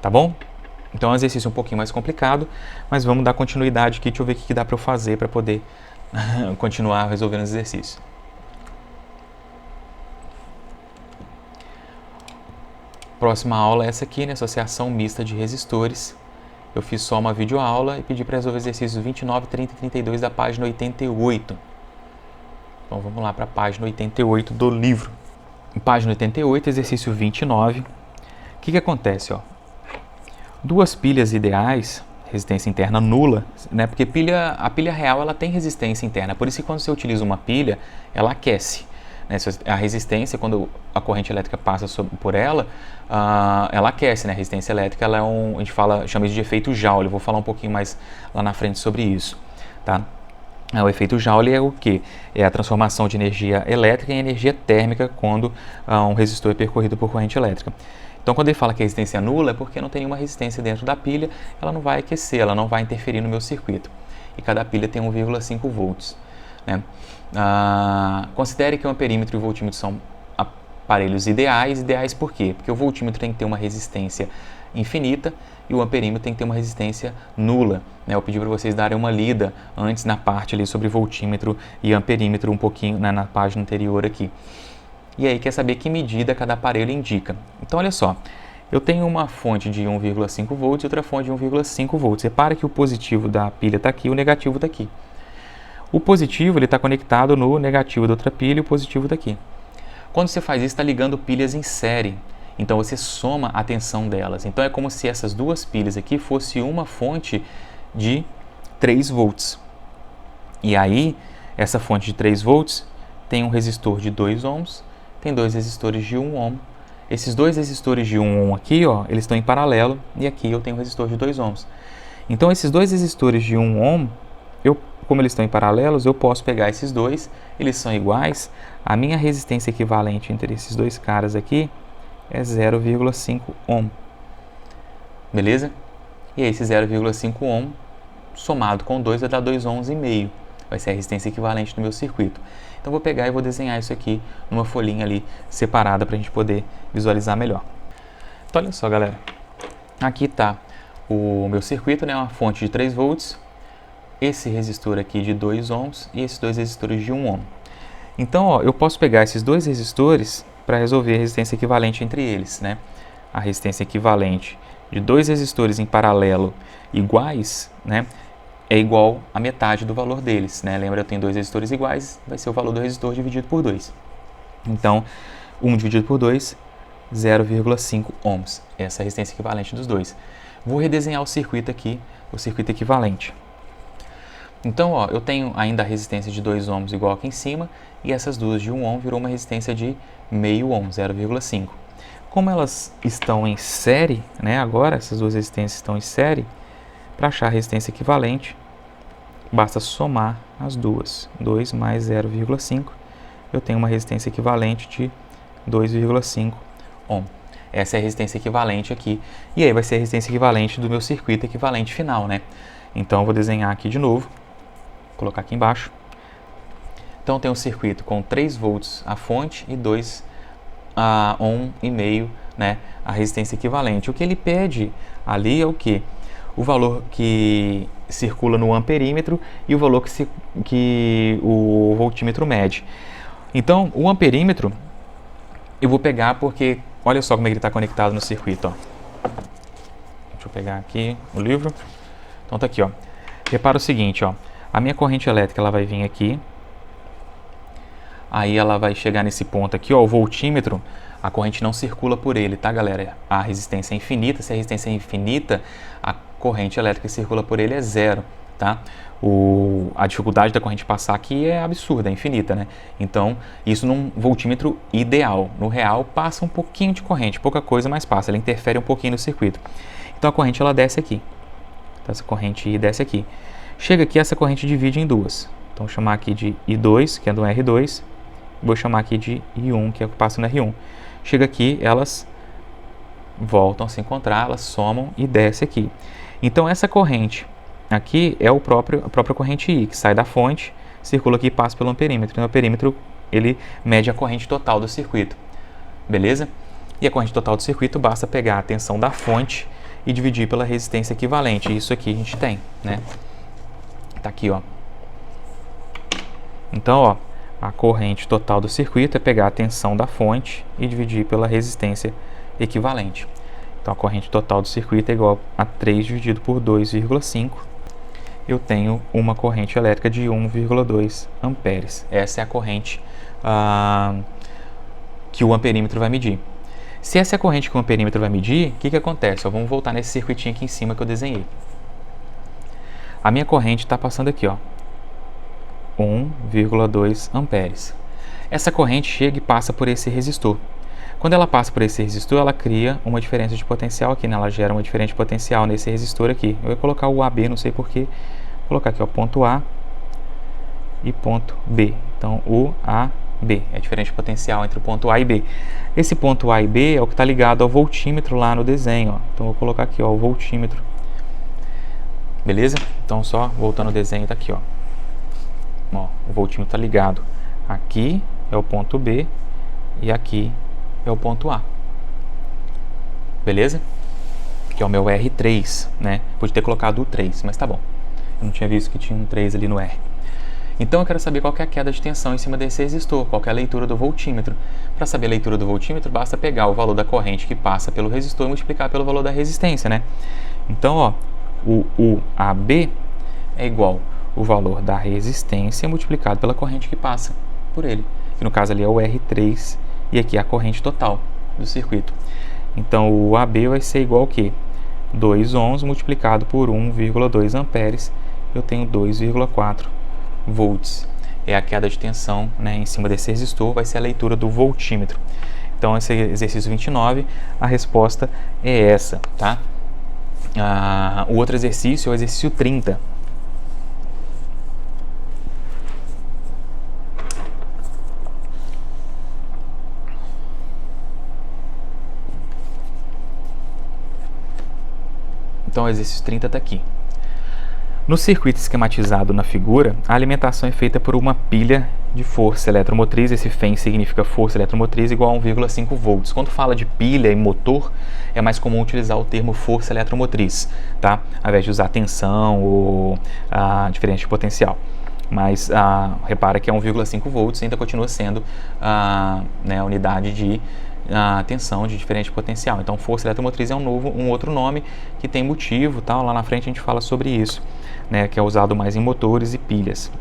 tá bom? Então, é um exercício um pouquinho mais complicado, mas vamos dar continuidade aqui. Deixa eu ver o que dá para eu fazer para poder continuar resolvendo os exercícios. Próxima aula é essa aqui, né? Associação mista de resistores. Eu fiz só uma videoaula e pedi para resolver exercícios 29, 30 e 32 da página 88. Então vamos lá para a página 88 do livro. Em página 88, exercício 29. O que acontece? Ó? Duas pilhas ideais, resistência interna nula, né? Porque a pilha real ela tem resistência interna, por isso que quando você utiliza uma pilha, ela aquece. A resistência, quando a corrente elétrica passa por ela, ela aquece, né? A resistência elétrica, ela é a gente chama isso de efeito Joule. Eu vou falar um pouquinho mais lá na frente sobre isso, tá? O efeito Joule é o quê? É a transformação de energia elétrica em energia térmica quando um resistor é percorrido por corrente elétrica. Então, quando ele fala que a resistência é nula, é porque não tem nenhuma resistência dentro da pilha, ela não vai aquecer, ela não vai interferir no meu circuito. E cada pilha tem 1,5 volts, né? Considere que o amperímetro e o voltímetro são aparelhos ideais. Ideais por quê? Porque o voltímetro tem que ter uma resistência infinita e o amperímetro tem que ter uma resistência nula, né? Eu pedi para vocês darem uma lida antes na parte ali sobre voltímetro e amperímetro um pouquinho, né, na página anterior aqui. E aí quer saber que medida cada aparelho indica. Então olha só, eu tenho uma fonte de 1,5 volts e outra fonte de 1,5 volts. Repara que o positivo da pilha está aqui e o negativo está aqui. O positivo está conectado no negativo da outra pilha e o positivo está aqui. Quando você faz isso, está ligando pilhas em série. Então você soma a tensão delas. Então é como se essas duas pilhas aqui fosse uma fonte de 3 volts. E aí, essa fonte de 3 volts tem um resistor de 2 ohms, tem dois resistores de 1 ohm. Esses dois resistores de 1 ohm aqui, ó, eles estão em paralelo e aqui eu tenho um resistor de 2 ohms. Então esses dois resistores de 1 ohm, como eles estão em paralelos, eu posso pegar esses dois, eles são iguais, a minha resistência equivalente entre esses dois caras aqui é 0,5 ohm. Beleza? E aí esse 0,5 ohm somado com 2 vai dar 2 ohms e meio. Vai ser a resistência equivalente do meu circuito. Então vou pegar e vou desenhar isso aqui numa folhinha ali separada para a gente poder visualizar melhor. Então olha só, galera. Aqui está o meu circuito, né? Uma fonte de 3 volts. Esse resistor aqui de 2 ohms e esses dois resistores de 1 ohm. Então, ó, eu posso pegar esses dois resistores para resolver a resistência equivalente entre eles, né? A resistência equivalente de dois resistores em paralelo iguais, né, é igual a metade do valor deles, né? Lembra, eu tenho dois resistores iguais, vai ser o valor do resistor dividido por 2. Então, 1 dividido por 2, 0,5 ohms. Essa é a resistência equivalente dos dois. Vou redesenhar o circuito aqui, o circuito equivalente. Então, ó, eu tenho ainda a resistência de 2 ohms igual aqui em cima, e essas duas de 1 ohm virou uma resistência de meio ohm, 0,5. Como elas estão em série, né, agora essas duas resistências estão em série, para achar a resistência equivalente, basta somar as duas. 2 mais 0,5, eu tenho uma resistência equivalente de 2,5 ohm. Essa é a resistência equivalente aqui, e aí vai ser a resistência equivalente do meu circuito equivalente final, né? Então, eu vou desenhar aqui de novo. Colocar aqui embaixo. Então tem um circuito com 3 volts a fonte e 2 a ohm e meio, né, a resistência equivalente. O que ele pede ali é o quê? O valor que circula no amperímetro e o valor que o voltímetro mede. Então, o amperímetro eu vou pegar porque, olha só como é que ele está conectado no circuito. Ó. Deixa eu pegar aqui o livro. Então tá aqui, ó. Repara o seguinte, ó. A minha corrente elétrica ela vai vir aqui. Aí ela vai chegar nesse ponto aqui, ó. O voltímetro, a corrente não circula por ele, tá, galera? A resistência é infinita. Se a resistência é infinita, a corrente elétrica que circula por ele é zero, tá? A dificuldade da corrente passar aqui é absurda, é infinita, né? Então, isso num voltímetro ideal. No real, passa um pouquinho de corrente, pouca coisa, mas passa. Ela interfere um pouquinho no circuito. Então, a corrente, ela desce aqui. Então, essa corrente desce aqui. Chega aqui, essa corrente divide em duas. Então, vou chamar aqui de I2, que é do R2. Vou chamar aqui de I1, que é o que passa no R1. Chega aqui, elas voltam a se encontrar, elas somam e desce aqui. Então, essa corrente aqui é a própria corrente I, que sai da fonte, circula aqui e passa pelo amperímetro. Então, o amperímetro, ele mede a corrente total do circuito. Beleza? E a corrente total do circuito, basta pegar a tensão da fonte e dividir pela resistência equivalente. Isso aqui a gente tem, né? Tá aqui, ó. Então, ó, a corrente total do circuito é pegar a tensão da fonte e dividir pela resistência equivalente. Então, a corrente total do circuito é igual a 3 dividido por 2,5. Eu tenho uma corrente elétrica de 1,2 amperes. Essa é a corrente que o amperímetro vai medir. Se essa é a corrente que o amperímetro vai medir, o que acontece? Ó, vamos voltar nesse circuitinho aqui em cima que eu desenhei. A minha corrente está passando aqui, ó, 1,2 amperes. Essa corrente chega e passa por esse resistor. Quando ela passa por esse resistor, ela cria uma diferença de potencial aqui, né? Ela gera uma diferença de potencial nesse resistor aqui. Eu vou colocar o AB, não sei porquê. Vou colocar aqui, ó, ponto A e ponto B. Então, o A, B. É a diferença de potencial entre o ponto A e B. Esse ponto A e B é o que está ligado ao voltímetro lá no desenho, ó. Então, eu vou colocar aqui, ó, o voltímetro. Beleza? Então, só voltando ao desenho, tá aqui, ó. Ó, o voltímetro está ligado. Aqui é o ponto B e aqui é o ponto A. Beleza? Que é o meu R3, né? Podia ter colocado o 3, mas tá bom. Eu não tinha visto que tinha um 3 ali no R. Então eu quero saber qual que é a queda de tensão em cima desse resistor, qual que é a leitura do voltímetro. Para saber a leitura do voltímetro, basta pegar o valor da corrente que passa pelo resistor e multiplicar pelo valor da resistência, né? Então, ó, o UAB é igual o valor da resistência multiplicado pela corrente que passa por ele. Que no caso ali é o R3 e aqui é a corrente total do circuito. Então, o AB vai ser igual ao quê? 2 ohms multiplicado por 1,2 amperes. Eu tenho 2,4 volts. É a queda de tensão, né, em cima desse resistor, vai ser a leitura do voltímetro. Então, esse exercício 29, a resposta é essa, tá? O outro exercício é o exercício 30. Então, o exercício 30 está aqui. No circuito esquematizado na figura, a alimentação é feita por uma pilha de força eletromotriz. Esse FEM significa força eletromotriz igual a 1,5 volts. Quando fala de pilha e motor, é mais comum utilizar o termo força eletromotriz, tá? Ao invés de usar tensão ou diferença de potencial. Mas repara que é 1,5 volts, ainda continua sendo né, a unidade de tensão de diferente potencial. Então, força eletromotriz é um outro nome que tem motivo, tal. Lá na frente a gente fala sobre isso, né, que é usado mais em motores e pilhas,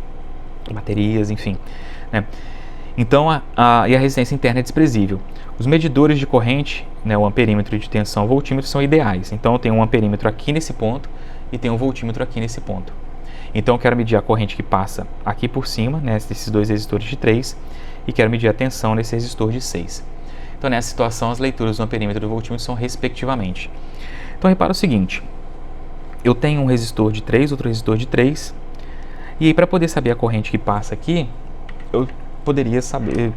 baterias, enfim, né? Então, e a resistência interna é desprezível. Os medidores de corrente, né, o amperímetro de tensão, o voltímetro, são ideais. Então, eu tenho um amperímetro aqui nesse ponto e tenho um voltímetro aqui nesse ponto. Então, eu quero medir a corrente que passa aqui por cima, né, desses dois resistores de 3, e quero medir a tensão nesse resistor de 6. Então, nessa situação, as leituras do amperímetro e do voltímetro são respectivamente. Então, repara o seguinte. Eu tenho um resistor de 3, outro resistor de 3. E aí, para poder saber a corrente que passa aqui, eu poderia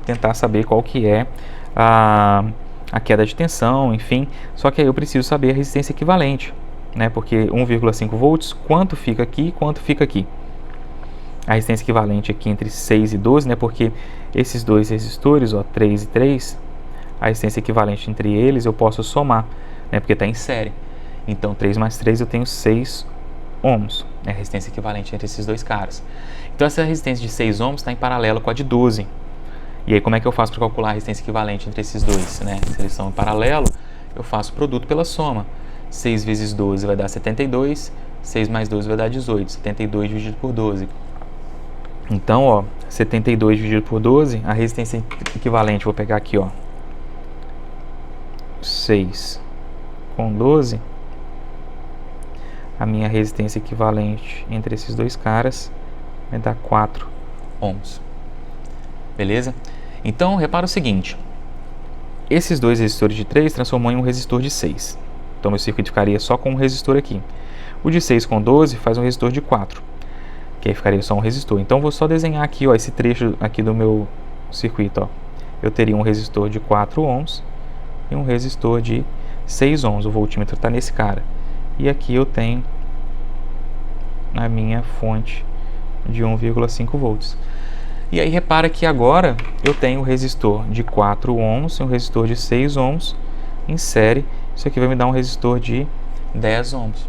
tentar saber qual que é a queda de tensão, enfim. Só que aí eu preciso saber a resistência equivalente, né? Porque 1,5 volts, quanto fica aqui e quanto fica aqui. A resistência equivalente aqui entre 6 e 12, né? Porque esses dois resistores, ó, 3 e 3... a resistência equivalente entre eles eu posso somar, né, porque está em série. Então 3 mais 3 eu tenho 6 ohms, é a resistência equivalente entre esses dois caras. Então essa resistência de 6 ohms está em paralelo com a de 12. E aí como é que eu faço para calcular a resistência equivalente entre esses dois, né? Se eles são em paralelo, eu faço o produto pela soma. 6 vezes 12 vai dar 72, 6 mais 12 vai dar 18, 72 dividido por 12. Então, ó, 72 dividido por 12, a resistência equivalente, vou pegar aqui, ó, 6 com 12, a minha resistência equivalente entre esses dois caras vai dar 4 ohms. Beleza? Então, repara o seguinte, esses dois resistores de 3 transformou em um resistor de 6. Então, meu circuito ficaria só com um resistor aqui. O de 6 com 12 faz um resistor de 4, que aí ficaria só um resistor. Então, vou só desenhar aqui, ó, esse trecho aqui do meu circuito. Ó. Eu teria um resistor de 4 ohms e um resistor de 6 ohms. O voltímetro está nesse cara. E aqui eu tenho a minha fonte de 1,5 volts. E aí repara que agora eu tenho um resistor de 4 ohms e um resistor de 6 ohms em série. Isso aqui vai me dar um resistor de 10 ohms.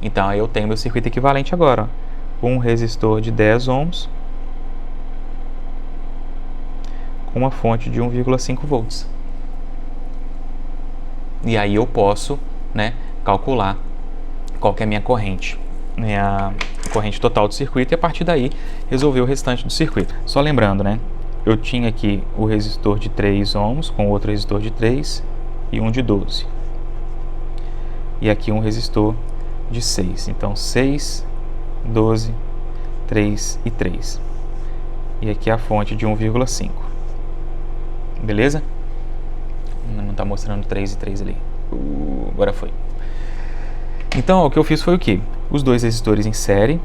Então aí eu tenho meu circuito equivalente agora. Ó. Um resistor de 10 ohms com uma fonte de 1,5 volts. E aí eu posso, né, calcular qual que é a minha corrente, a corrente total do circuito, e a partir daí resolver o restante do circuito. Só lembrando, né, eu tinha aqui o resistor de 3 ohms com outro resistor de 3 e um de 12. E aqui um resistor de 6. Então 6, 12, 3 e 3. E aqui a fonte de 1,5. Beleza? Não está mostrando 3 e 3 ali. Agora foi. Então, ó, o que eu fiz foi o quê? Os dois resistores em série.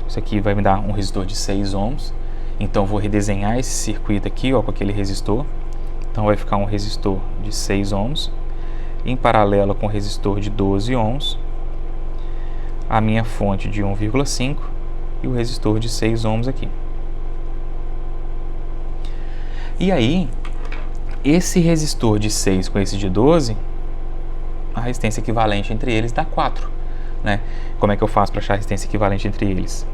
Isso aqui vai me dar um resistor de 6 ohms. Então, vou redesenhar esse circuito aqui, ó, com aquele resistor. Então, vai ficar um resistor de 6 ohms. Em paralelo com o resistor de 12 ohms. A minha fonte de 1,5 e o resistor de 6 ohms aqui. E aí, esse resistor de 6 com esse de 12, a resistência equivalente entre eles dá 4. Né? Como é que eu faço para achar a resistência equivalente entre eles?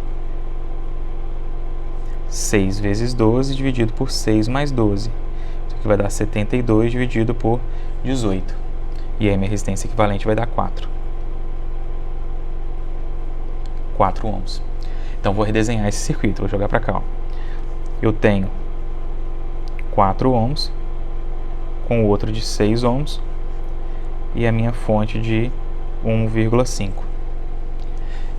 6 vezes 12 dividido por 6 mais 12. Isso aqui vai dar 72 dividido por 18. E aí minha resistência equivalente vai dar 4. 4 ohms. Então vou redesenhar esse circuito, vou jogar para cá. Ó. Eu tenho 4 ohms com o outro de 6 ohms e a minha fonte de 1,5.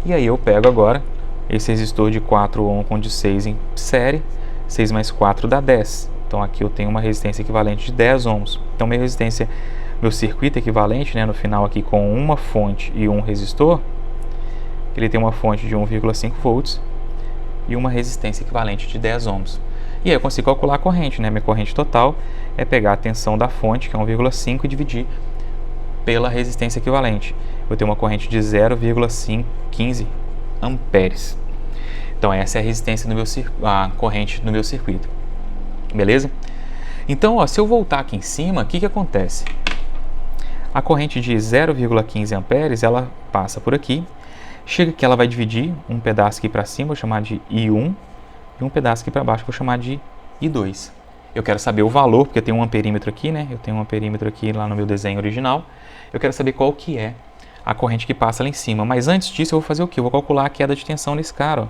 E aí eu pego agora esse resistor de 4 ohms com de 6 em série, 6 mais 4 dá 10. Então aqui eu tenho uma resistência equivalente de 10 ohms. Então minha resistência, meu circuito equivalente, né, no final aqui com uma fonte e um resistor, ele tem uma fonte de 1,5 volts e uma resistência equivalente de 10 ohms. E aí eu consigo calcular a corrente, né? Minha corrente total é pegar a tensão da fonte, que é 1,5, e dividir pela resistência equivalente. Eu tenho uma corrente de 0,15 amperes. Então essa é a resistência do meu a corrente no meu circuito. Beleza? Então, ó, se eu voltar aqui em cima, o que acontece? A corrente de 0,15 amperes, ela passa por aqui. Chega que ela vai dividir um pedaço aqui para cima, vou chamar de I1, e um pedaço aqui para baixo, vou chamar de I2. Eu quero saber o valor, porque eu tenho um amperímetro aqui, né? Eu tenho um amperímetro aqui lá no meu desenho original. Eu quero saber qual que é a corrente que passa lá em cima. Mas antes disso, eu vou fazer o quê? Eu vou calcular a queda de tensão nesse cara. Ó.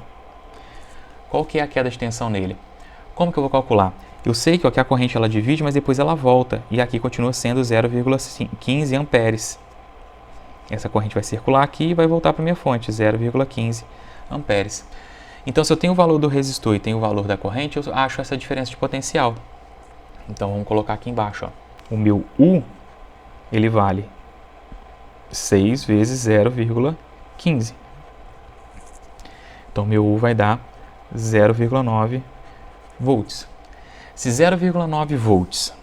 Qual que é a queda de tensão nele? Como que eu vou calcular? Eu sei que aqui a corrente ela divide, mas depois ela volta. E aqui continua sendo 0,15 amperes. Essa corrente vai circular aqui e vai voltar para a minha fonte, 0,15 amperes. Então, se eu tenho o valor do resistor e tenho o valor da corrente, eu acho essa diferença de potencial. Então, vamos colocar aqui embaixo. Ó. O meu U, ele vale 6 vezes 0,15. Então, meu U vai dar 0,9 volts. Se 0,9 volts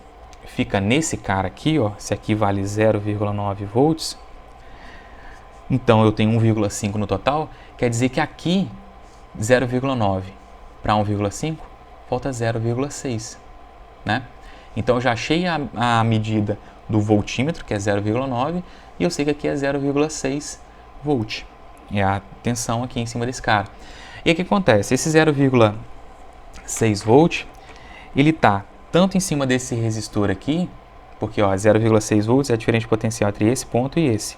fica nesse cara aqui, ó, se aqui vale 0,9 volts, então eu tenho 1,5 no total, quer dizer que aqui 0,9 para 1,5 falta 0,6, né? Então eu já achei a medida do voltímetro, que é 0,9, e eu sei que aqui é 0,6 volt. É a tensão aqui em cima desse cara. E o que acontece? Esse 0,6 volt, ele está tanto em cima desse resistor aqui, porque 0,6 volts é a diferença de potencial entre esse ponto e esse.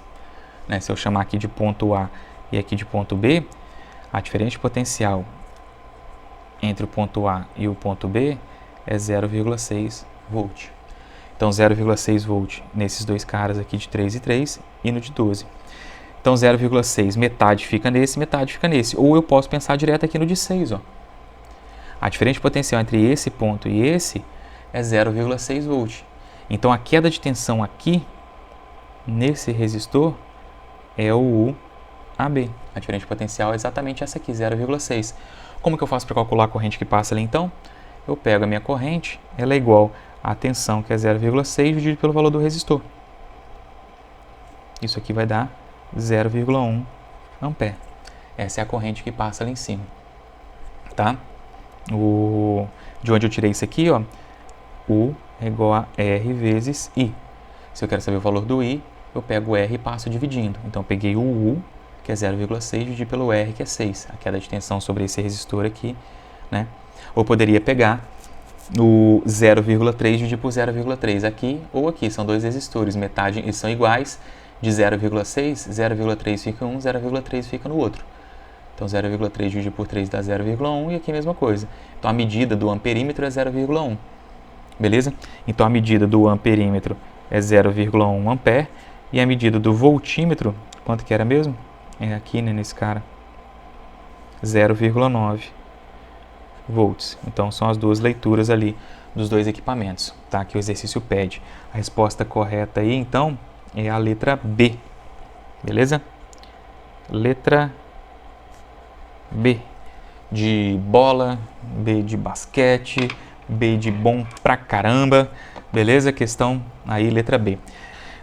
Né? Se eu chamar aqui de ponto A e aqui de ponto B, a diferença de potencial entre o ponto A e o ponto B é 0,6 volt. Então 0,6 volt nesses dois caras aqui de 3 e 3 e no de 12. Então 0,6, metade fica nesse, metade fica nesse. Ou eu posso pensar direto aqui no de 6. Ó. A diferença de potencial entre esse ponto e esse é 0,6 volt. Então a queda de tensão aqui, nesse resistor, é o UAB. A diferença de potencial é exatamente essa aqui, 0,6. Como que eu faço para calcular a corrente que passa ali então? Eu pego a minha corrente, ela é igual à tensão, que é 0,6, dividido pelo valor do resistor. Isso aqui vai dar 0,1 ampere. Essa é a corrente que passa ali em cima. Tá? De onde eu tirei isso aqui, ó, U é igual a R vezes I. Se eu quero saber o valor do I, eu pego o R e passo dividindo. Então, eu peguei o U, que é 0,6, dividi pelo R, que é 6. A queda de tensão sobre esse resistor aqui, né? Ou poderia pegar o 0,3 dividir por 0,3 aqui ou aqui. São dois resistores, metade, eles são iguais. De 0,6, 0,3 fica em um, 0,3 fica no outro. Então, 0,3 dividido por 3 dá 0,1 e aqui a mesma coisa. Então, a medida do amperímetro é 0,1. Beleza? Então, a medida do amperímetro é 0,1 ampere e a medida do voltímetro, quanto que era mesmo? É aqui, né, nesse cara, 0,9 volts. Então, são as duas leituras ali dos dois equipamentos, tá? Que o exercício pede. A resposta correta aí, então, é a letra B. Beleza? Letra B de bola, B de basquete, B de bom pra caramba, beleza? Questão aí, letra B.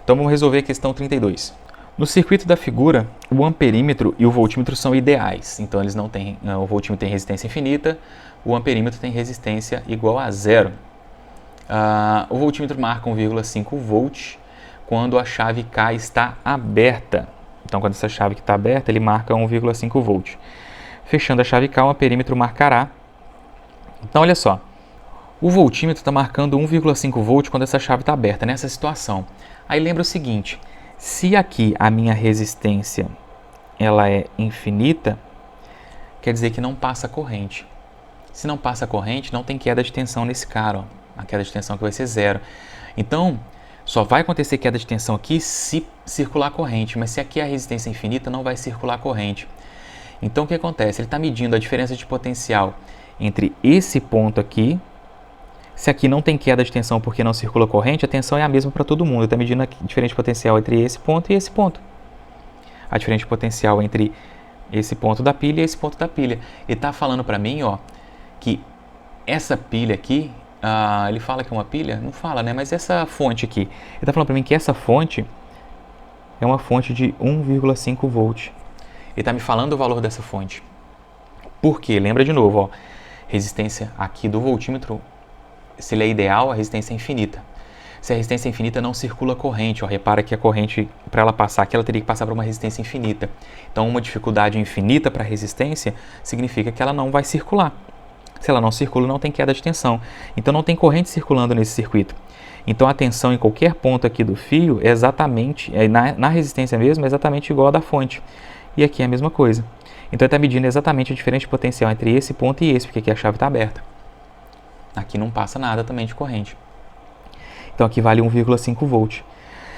Então vamos resolver a questão 32. No circuito da figura, o amperímetro e o voltímetro são ideais. Então eles não têm, o voltímetro tem resistência infinita, o amperímetro tem resistência igual a zero. O voltímetro marca 1,5 volt quando a chave K está aberta. Então quando essa chave está aberta, ele marca 1,5 volt. Fechando a chave K, o amperímetro marcará. Então, olha só. O voltímetro está marcando 1,5 volt quando essa chave está aberta, nessa situação. Aí lembra o seguinte, se aqui a minha resistência ela é infinita, quer dizer que não passa corrente. Se não passa corrente, não tem queda de tensão nesse cara. Ó. A queda de tensão aqui vai ser zero. Então, só vai acontecer queda de tensão aqui se circular corrente, mas se aqui a resistência é infinita, não vai circular corrente. Então, o que acontece? Ele está medindo a diferença de potencial entre esse ponto aqui. Se aqui não tem queda de tensão porque não circula corrente, a tensão é a mesma para todo mundo. Ele está medindo a diferença de potencial entre esse ponto e esse ponto. A diferença de potencial entre esse ponto da pilha e esse ponto da pilha. Ele está falando para mim, ó, que essa pilha aqui, ele fala que é uma pilha? Não fala, né? Mas essa fonte aqui, ele está falando para mim que essa fonte é uma fonte de 1,5 volt. Ele está me falando o valor dessa fonte. Por quê? Lembra de novo, ó, resistência aqui do voltímetro, se ele é ideal, a resistência é infinita. Se a resistência é infinita, não circula corrente. Ó, repara que a corrente, para ela passar aqui, ela teria que passar por uma resistência infinita. Então, uma dificuldade infinita para a resistência significa que ela não vai circular. Se ela não circula, não tem queda de tensão. Então, não tem corrente circulando nesse circuito. Então, a tensão em qualquer ponto aqui do fio é exatamente, na resistência mesmo, é exatamente igual à da fonte. E aqui é a mesma coisa. Então, ele está medindo exatamente a diferença de potencial entre esse ponto e esse, porque aqui a chave está aberta. Aqui não passa nada também de corrente. Então, aqui vale 1,5 volt.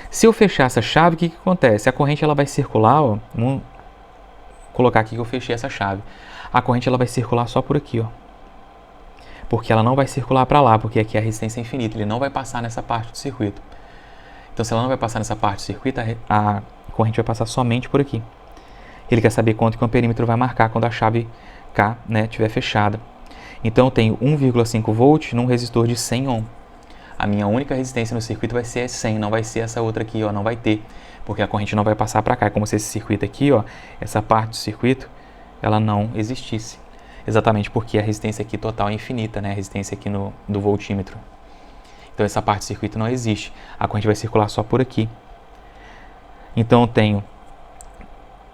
Se eu fechar essa chave, o que acontece? A corrente ela vai circular, ó, vamos colocar aqui que eu fechei essa chave. A corrente ela vai circular só por aqui, ó. Porque ela não vai circular para lá, porque aqui a resistência é infinita, ele não vai passar nessa parte do circuito. Então, se ela não vai passar nessa parte do circuito, a corrente vai passar somente por aqui. Ele quer saber quanto que o amperímetro vai marcar quando a chave K, né, estiver fechada. Então, eu tenho 1,5 volt num resistor de 100 ohm. A minha única resistência no circuito vai ser 100, não vai ser essa outra aqui, ó, não vai ter, porque a corrente não vai passar para cá. É como se esse circuito aqui, ó, essa parte do circuito, ela não existisse. Exatamente porque a resistência aqui total é infinita, né, a resistência aqui do voltímetro. Então essa parte do circuito não existe. A corrente vai circular só por aqui. Então eu tenho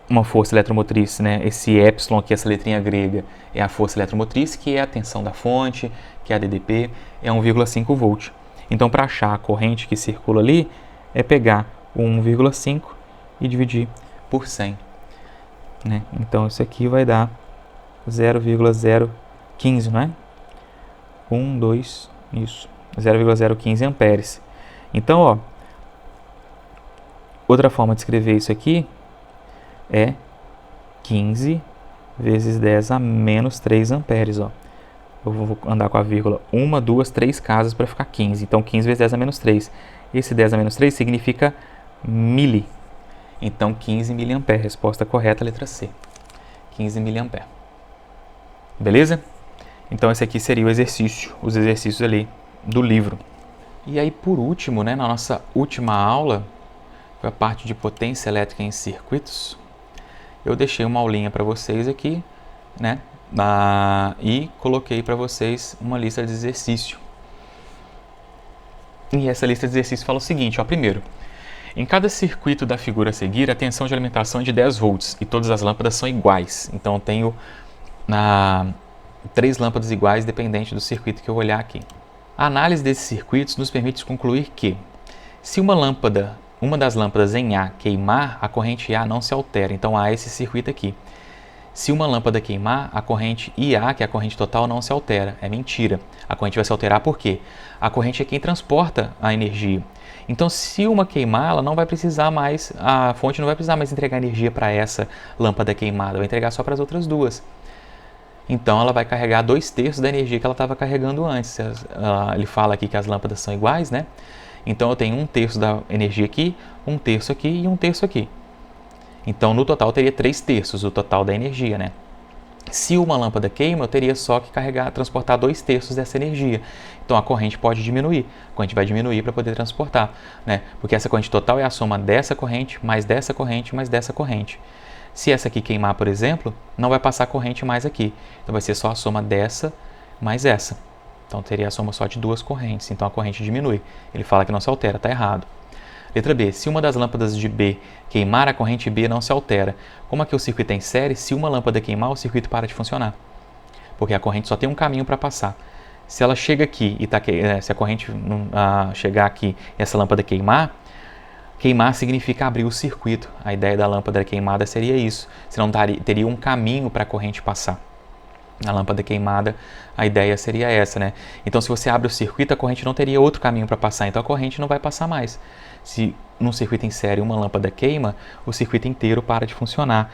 uma força eletromotriz, né? Esse epsilon aqui, essa letrinha grega, é a força eletromotriz, que é a tensão da fonte, que é a DDP, é 1,5 volt. Então, para achar a corrente que circula ali, é pegar o 1,5 e dividir por 100. Né? Então, isso aqui vai dar 0,015, não é? 1, 2, isso, 0,015 amperes. Então, ó, outra forma de escrever isso aqui é 15 vezes 10 a menos 3 amperes, ó. Eu vou andar com a vírgula 1, 2, 3 casas para ficar 15. Então, 15 vezes 10 a menos 3. Esse 10 a menos 3 significa mili. Então, 15 miliamperes. Resposta correta, letra C. 15 miliamperes. Beleza? Então, esse aqui seria o exercício, os exercícios ali do livro. E aí, por último, né, na nossa última aula, foi a parte de potência elétrica em circuitos. Eu deixei uma aulinha para vocês aqui, né? E coloquei para vocês uma lista de exercício. E essa lista de exercícios fala o seguinte, ó, primeiro, em cada circuito da figura a seguir, a tensão de alimentação é de 10 volts e todas as lâmpadas são iguais. Então eu tenho 3 lâmpadas iguais, dependente do circuito que eu olhar aqui. A análise desses circuitos nos permite concluir que, se uma das lâmpadas em A queimar, a corrente A não se altera. Então há esse circuito aqui. Se uma lâmpada queimar, a corrente IA, que é a corrente total, não se altera. É mentira. A corrente vai se alterar por quê? A corrente é quem transporta a energia. Então, se uma queimar, ela não vai precisar mais, a fonte não vai precisar mais entregar energia para essa lâmpada queimada, vai entregar só para as outras duas. Então, ela vai carregar 2/3 da energia que ela estava carregando antes. Ele fala aqui que as lâmpadas são iguais, né? Então, eu tenho 1/3 da energia aqui, 1/3 aqui e 1/3 aqui. Então, no total, eu teria 3/3 o total da energia, né? Se uma lâmpada queima, eu teria só que transportar 2/3 dessa energia. Então, a corrente pode diminuir. A corrente vai diminuir para poder transportar, né? Porque essa corrente total é a soma dessa corrente, mais dessa corrente, mais dessa corrente. Se essa aqui queimar, por exemplo, não vai passar corrente mais aqui. Então, vai ser só a soma dessa mais essa. Então, teria a soma só de 2 correntes. Então, a corrente diminui. Ele fala que não se altera, está errado. Letra B. Se uma das lâmpadas de B queimar, a corrente B não se altera. Como aqui o circuito é em série, se uma lâmpada queimar, o circuito para de funcionar. Porque a corrente só tem um caminho para passar. Se ela chega aqui e se a corrente chegar aqui e essa lâmpada queimar significa abrir o circuito. A ideia da lâmpada queimada seria isso. Senão teria um caminho para a corrente passar. Na lâmpada queimada, a ideia seria essa, né? Então, se você abre o circuito, a corrente não teria outro caminho para passar. Então, a corrente não vai passar mais. Se num circuito em série uma lâmpada queima, o circuito inteiro para de funcionar.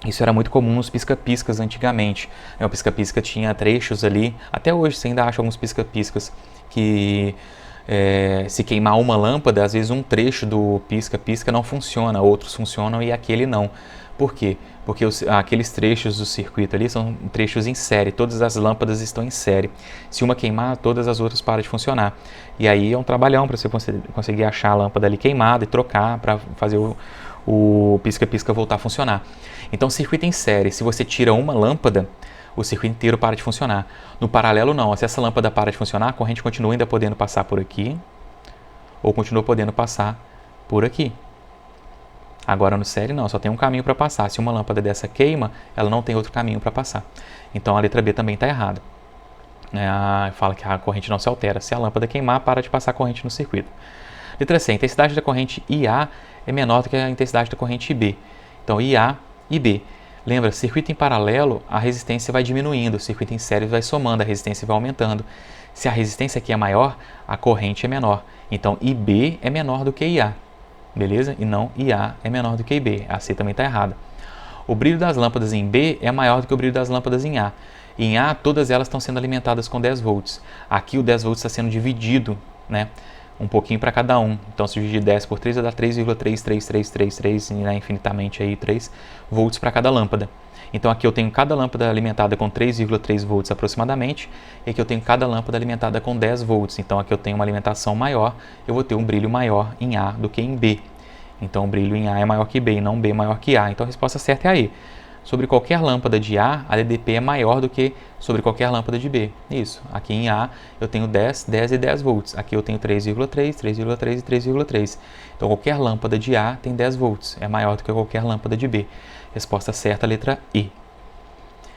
Isso era muito comum nos pisca-piscas antigamente. O pisca-pisca tinha trechos ali. Até hoje você ainda acha alguns pisca-piscas que se queimar uma lâmpada, às vezes um trecho do pisca-pisca não funciona, outros funcionam e aquele não. Por quê? Porque aqueles trechos do circuito ali são trechos em série, todas as lâmpadas estão em série. Se uma queimar, todas as outras param de funcionar. E aí é um trabalhão para você conseguir achar a lâmpada ali queimada e trocar para fazer o pisca-pisca voltar a funcionar. Então, circuito em série, se você tira uma lâmpada, o circuito inteiro para de funcionar. No paralelo, não. Se essa lâmpada para de funcionar, a corrente continua ainda podendo passar por aqui ou continua podendo passar por aqui. Agora no série não, só tem um caminho para passar. Se uma lâmpada dessa queima, ela não tem outro caminho para passar. Então a letra B também está errada. Fala que a corrente não se altera. Se a lâmpada queimar, para de passar corrente no circuito. Letra C, a intensidade da corrente IA é menor do que a intensidade da corrente IB. Então IA e B. Lembra, circuito em paralelo, a resistência vai diminuindo. O circuito em série vai somando, a resistência vai aumentando. Se a resistência aqui é maior, a corrente é menor. Então IB é menor do que IA. Beleza? E não IA é menor do que IB. A C também está errada. O brilho das lâmpadas em B é maior do que o brilho das lâmpadas em A. Em A, todas elas estão sendo alimentadas com 10 volts. Aqui o 10 volts está sendo dividido, né? Um pouquinho para cada um. Então, se dividir 10 por 3, vai dar 3,33333, né, infinitamente aí, 3 volts para cada lâmpada. Então, aqui eu tenho cada lâmpada alimentada com 3,3 volts aproximadamente, e aqui eu tenho cada lâmpada alimentada com 10 volts. Então, aqui eu tenho uma alimentação maior, eu vou ter um brilho maior em A do que em B. Então, o brilho em A é maior que B e não B maior que A. Então, a resposta certa é aí. sobre qualquer lâmpada de A, a DDP é maior do que sobre qualquer lâmpada de B. Isso, aqui em A eu tenho 10, 10 e 10 volts. Aqui eu tenho 3,3, 3,3 e 3,3. Então qualquer lâmpada de A tem 10 volts, é maior do que qualquer lâmpada de B. Resposta certa, letra E.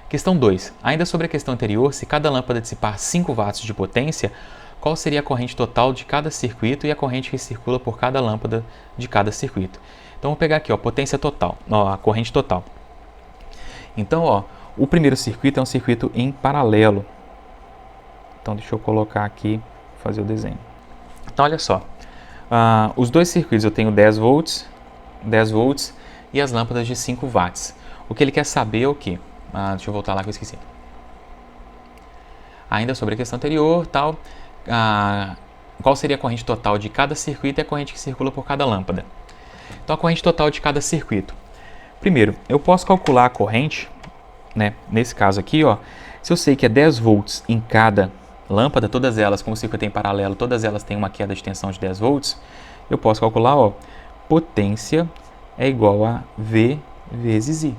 Questão 2. Ainda sobre a questão anterior, se cada lâmpada dissipar 5 watts de potência, qual seria a corrente total de cada circuito e a corrente que circula por cada lâmpada de cada circuito? Então, vou pegar aqui, ó, potência total, ó, a corrente total. Então, ó, o primeiro circuito é um circuito em paralelo. Então, deixa eu colocar aqui, fazer o desenho. Então, olha só. Os dois circuitos eu tenho 10 volts e as lâmpadas de 5 watts. O que ele quer saber é o quê? Deixa eu voltar lá que eu esqueci. Ainda sobre a questão anterior, tal, qual seria a corrente total de cada circuito e a corrente que circula por cada lâmpada? Então, a corrente total de cada circuito. Primeiro, eu posso calcular a corrente, né? Nesse caso aqui, ó, se eu sei que é 10 volts em cada lâmpada, todas elas, como o circuito é em paralelo, todas elas têm uma queda de tensão de 10 volts, eu posso calcular, ó, potência é igual a V vezes I.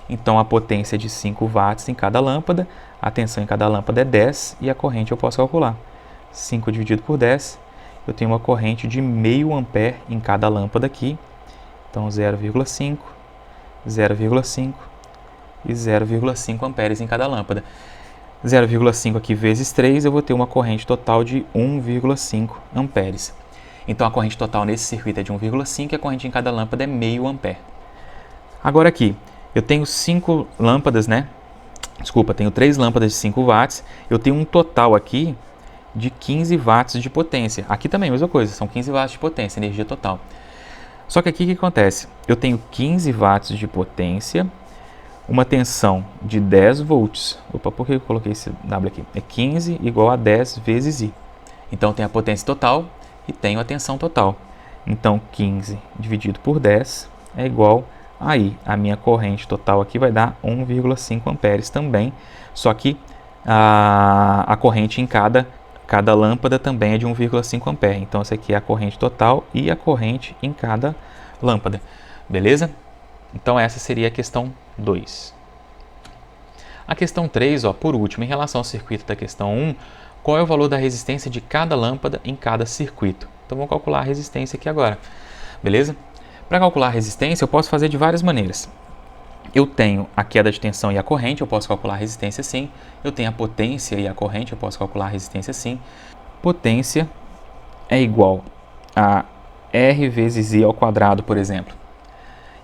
Então, a potência é de 5 watts em cada lâmpada, a tensão em cada lâmpada é 10 e a corrente eu posso calcular. 5 dividido por 10, eu tenho uma corrente de meio ampere em cada lâmpada aqui. Então, 0,5, 0,5 e 0,5 amperes em cada lâmpada. 0,5 aqui vezes 3, eu vou ter uma corrente total de 1,5 amperes. Então, a corrente total nesse circuito é de 1,5 e a corrente em cada lâmpada é meio ampere. Agora aqui, eu tenho 5 lâmpadas, né? Desculpa, tenho 3 lâmpadas de 5 watts. Eu tenho um total aqui de 15 watts de potência. Aqui também a mesma coisa, são 15 watts de potência, energia total. Só que aqui o que acontece? Eu tenho 15 watts de potência, uma tensão de 10 volts. Opa, por que eu coloquei esse W aqui? É 15 igual a 10 vezes I. Então, tem a potência total e tenho a tensão total. Então, 15 dividido por 10 é igual a I. A minha corrente total aqui vai dar 1,5 amperes também, só que a corrente em cada lâmpada também é de 1,5 ampere. Então, essa aqui é a corrente total e a corrente em cada lâmpada. Beleza? Então, essa seria a questão 2. A questão 3, ó, por último, em relação ao circuito da questão 1, qual é o valor da resistência de cada lâmpada em cada circuito? Então, vamos calcular a resistência aqui agora. Beleza? Para calcular a resistência, eu posso fazer de várias maneiras. Eu tenho a queda de tensão e a corrente, eu posso calcular a resistência sim. Eu tenho a potência e a corrente, eu posso calcular a resistência sim. Potência é igual a R vezes I ao quadrado, por exemplo.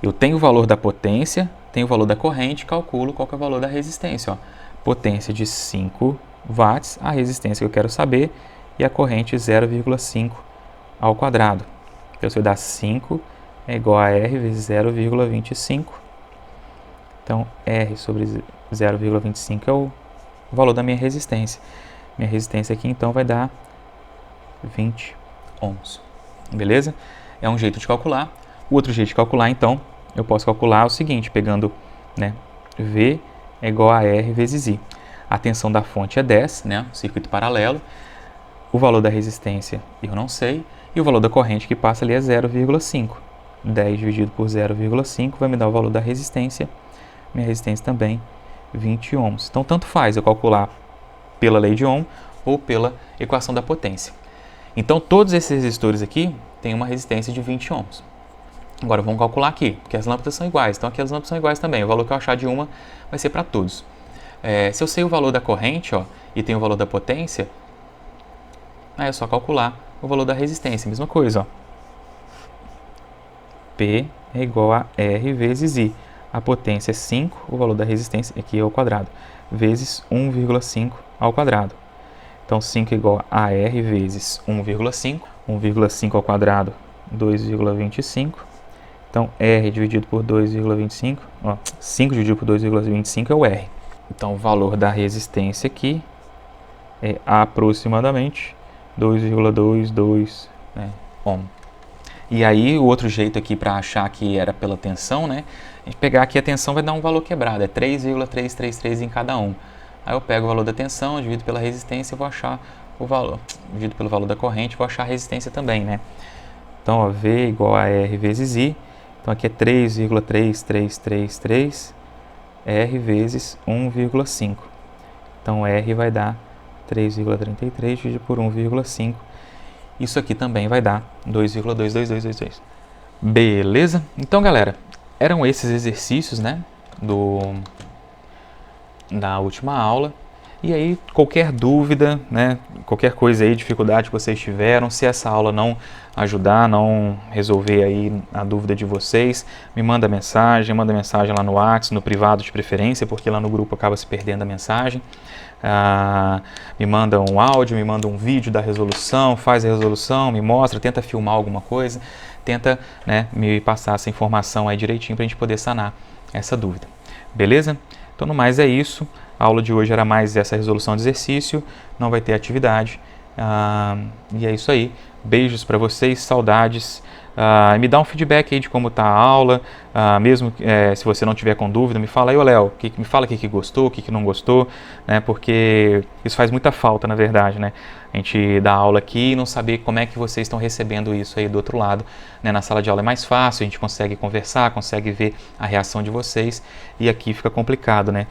Eu tenho o valor da potência, tenho o valor da corrente, calculo qual que é o valor da resistência. Ó. Potência de 5 watts, a resistência que eu quero saber, e a corrente 0,5 ao quadrado. Então, se eu dar 5 é igual a R vezes 0,25. Então, R sobre 0,25 é o valor da minha resistência. Minha resistência aqui, então, vai dar 20 ohms. Beleza? É um jeito de calcular. O outro jeito de calcular, então, eu posso calcular o seguinte, pegando, né, V é igual a R vezes I. A tensão da fonte é 10, né, circuito paralelo. O valor da resistência eu não sei. E o valor da corrente que passa ali é 0,5. 10 dividido por 0,5 vai me dar o valor da resistência. Minha resistência também, 20 ohms. Então, tanto faz eu calcular pela lei de Ohm ou pela equação da potência. Então, todos esses resistores aqui têm uma resistência de 20 ohms. Agora, vamos calcular aqui, porque as lâmpadas são iguais. Então, aqui as lâmpadas são iguais também. O valor que eu achar de uma vai ser para todos. Se eu sei o valor da corrente, ó, e tenho o valor da potência, aí é só calcular o valor da resistência. Mesma coisa, ó. P é igual a R vezes I. A potência é 5, o valor da resistência aqui é ao quadrado, vezes 1,5 ao quadrado. Então, 5 é igual a R vezes 1,5. 1,5 ao quadrado, 2,25. Então, R dividido por 2,25, 5 dividido por 2,25 é o R. Então, o valor da resistência aqui é aproximadamente 2,22 ohm. E aí, o outro jeito aqui para achar que era pela tensão, né? A gente pegar aqui a tensão vai dar um valor quebrado, é 3,333 em cada um. Aí eu pego o valor da tensão, divido pela resistência e vou achar o valor. Divido pelo valor da corrente, vou achar a resistência também, né? Então, ó, V igual a R vezes I. Então, aqui é 3,3333 R vezes 1,5. Então, R vai dar 3,33 dividido por 1,5. Isso aqui também vai dar 2,22222. Beleza? Então, galera, eram esses exercícios, né, da última aula. E aí, qualquer dúvida, né, qualquer coisa aí, dificuldade que vocês tiveram, se essa aula não ajudar, não resolver aí a dúvida de vocês, manda mensagem lá no WhatsApp, no privado de preferência, porque lá no grupo acaba se perdendo a mensagem. Me manda um áudio, me manda um vídeo da resolução, faz a resolução, me mostra, tenta filmar alguma coisa, tenta, né, me passar essa informação aí direitinho para a gente poder sanar essa dúvida. Beleza? Então, no mais é isso. A aula de hoje era mais essa resolução de exercício, não vai ter atividade. E é isso aí. Beijos para vocês, saudades. Me dá um feedback aí de como está a aula, mesmo se você não tiver com dúvida, me fala aí, Léo, me fala o que gostou, o que não gostou, né, porque isso faz muita falta, na verdade, né, a gente dá aula aqui e não saber como é que vocês estão recebendo isso aí do outro lado, né, na sala de aula é mais fácil, a gente consegue conversar, consegue ver a reação de vocês, e aqui fica complicado, né,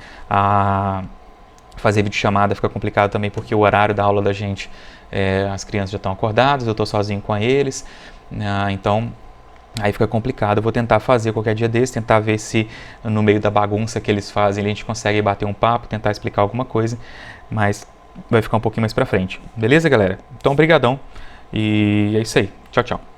fazer videochamada fica complicado também, porque o horário da aula da gente, as crianças já estão acordadas, eu estou sozinho com eles, então aí fica complicado. Eu vou tentar fazer qualquer dia desse, tentar ver se no meio da bagunça que eles fazem a gente consegue bater um papo, tentar explicar alguma coisa, mas vai ficar um pouquinho mais pra frente. Beleza, galera? Então, brigadão e é isso aí. Tchau, tchau.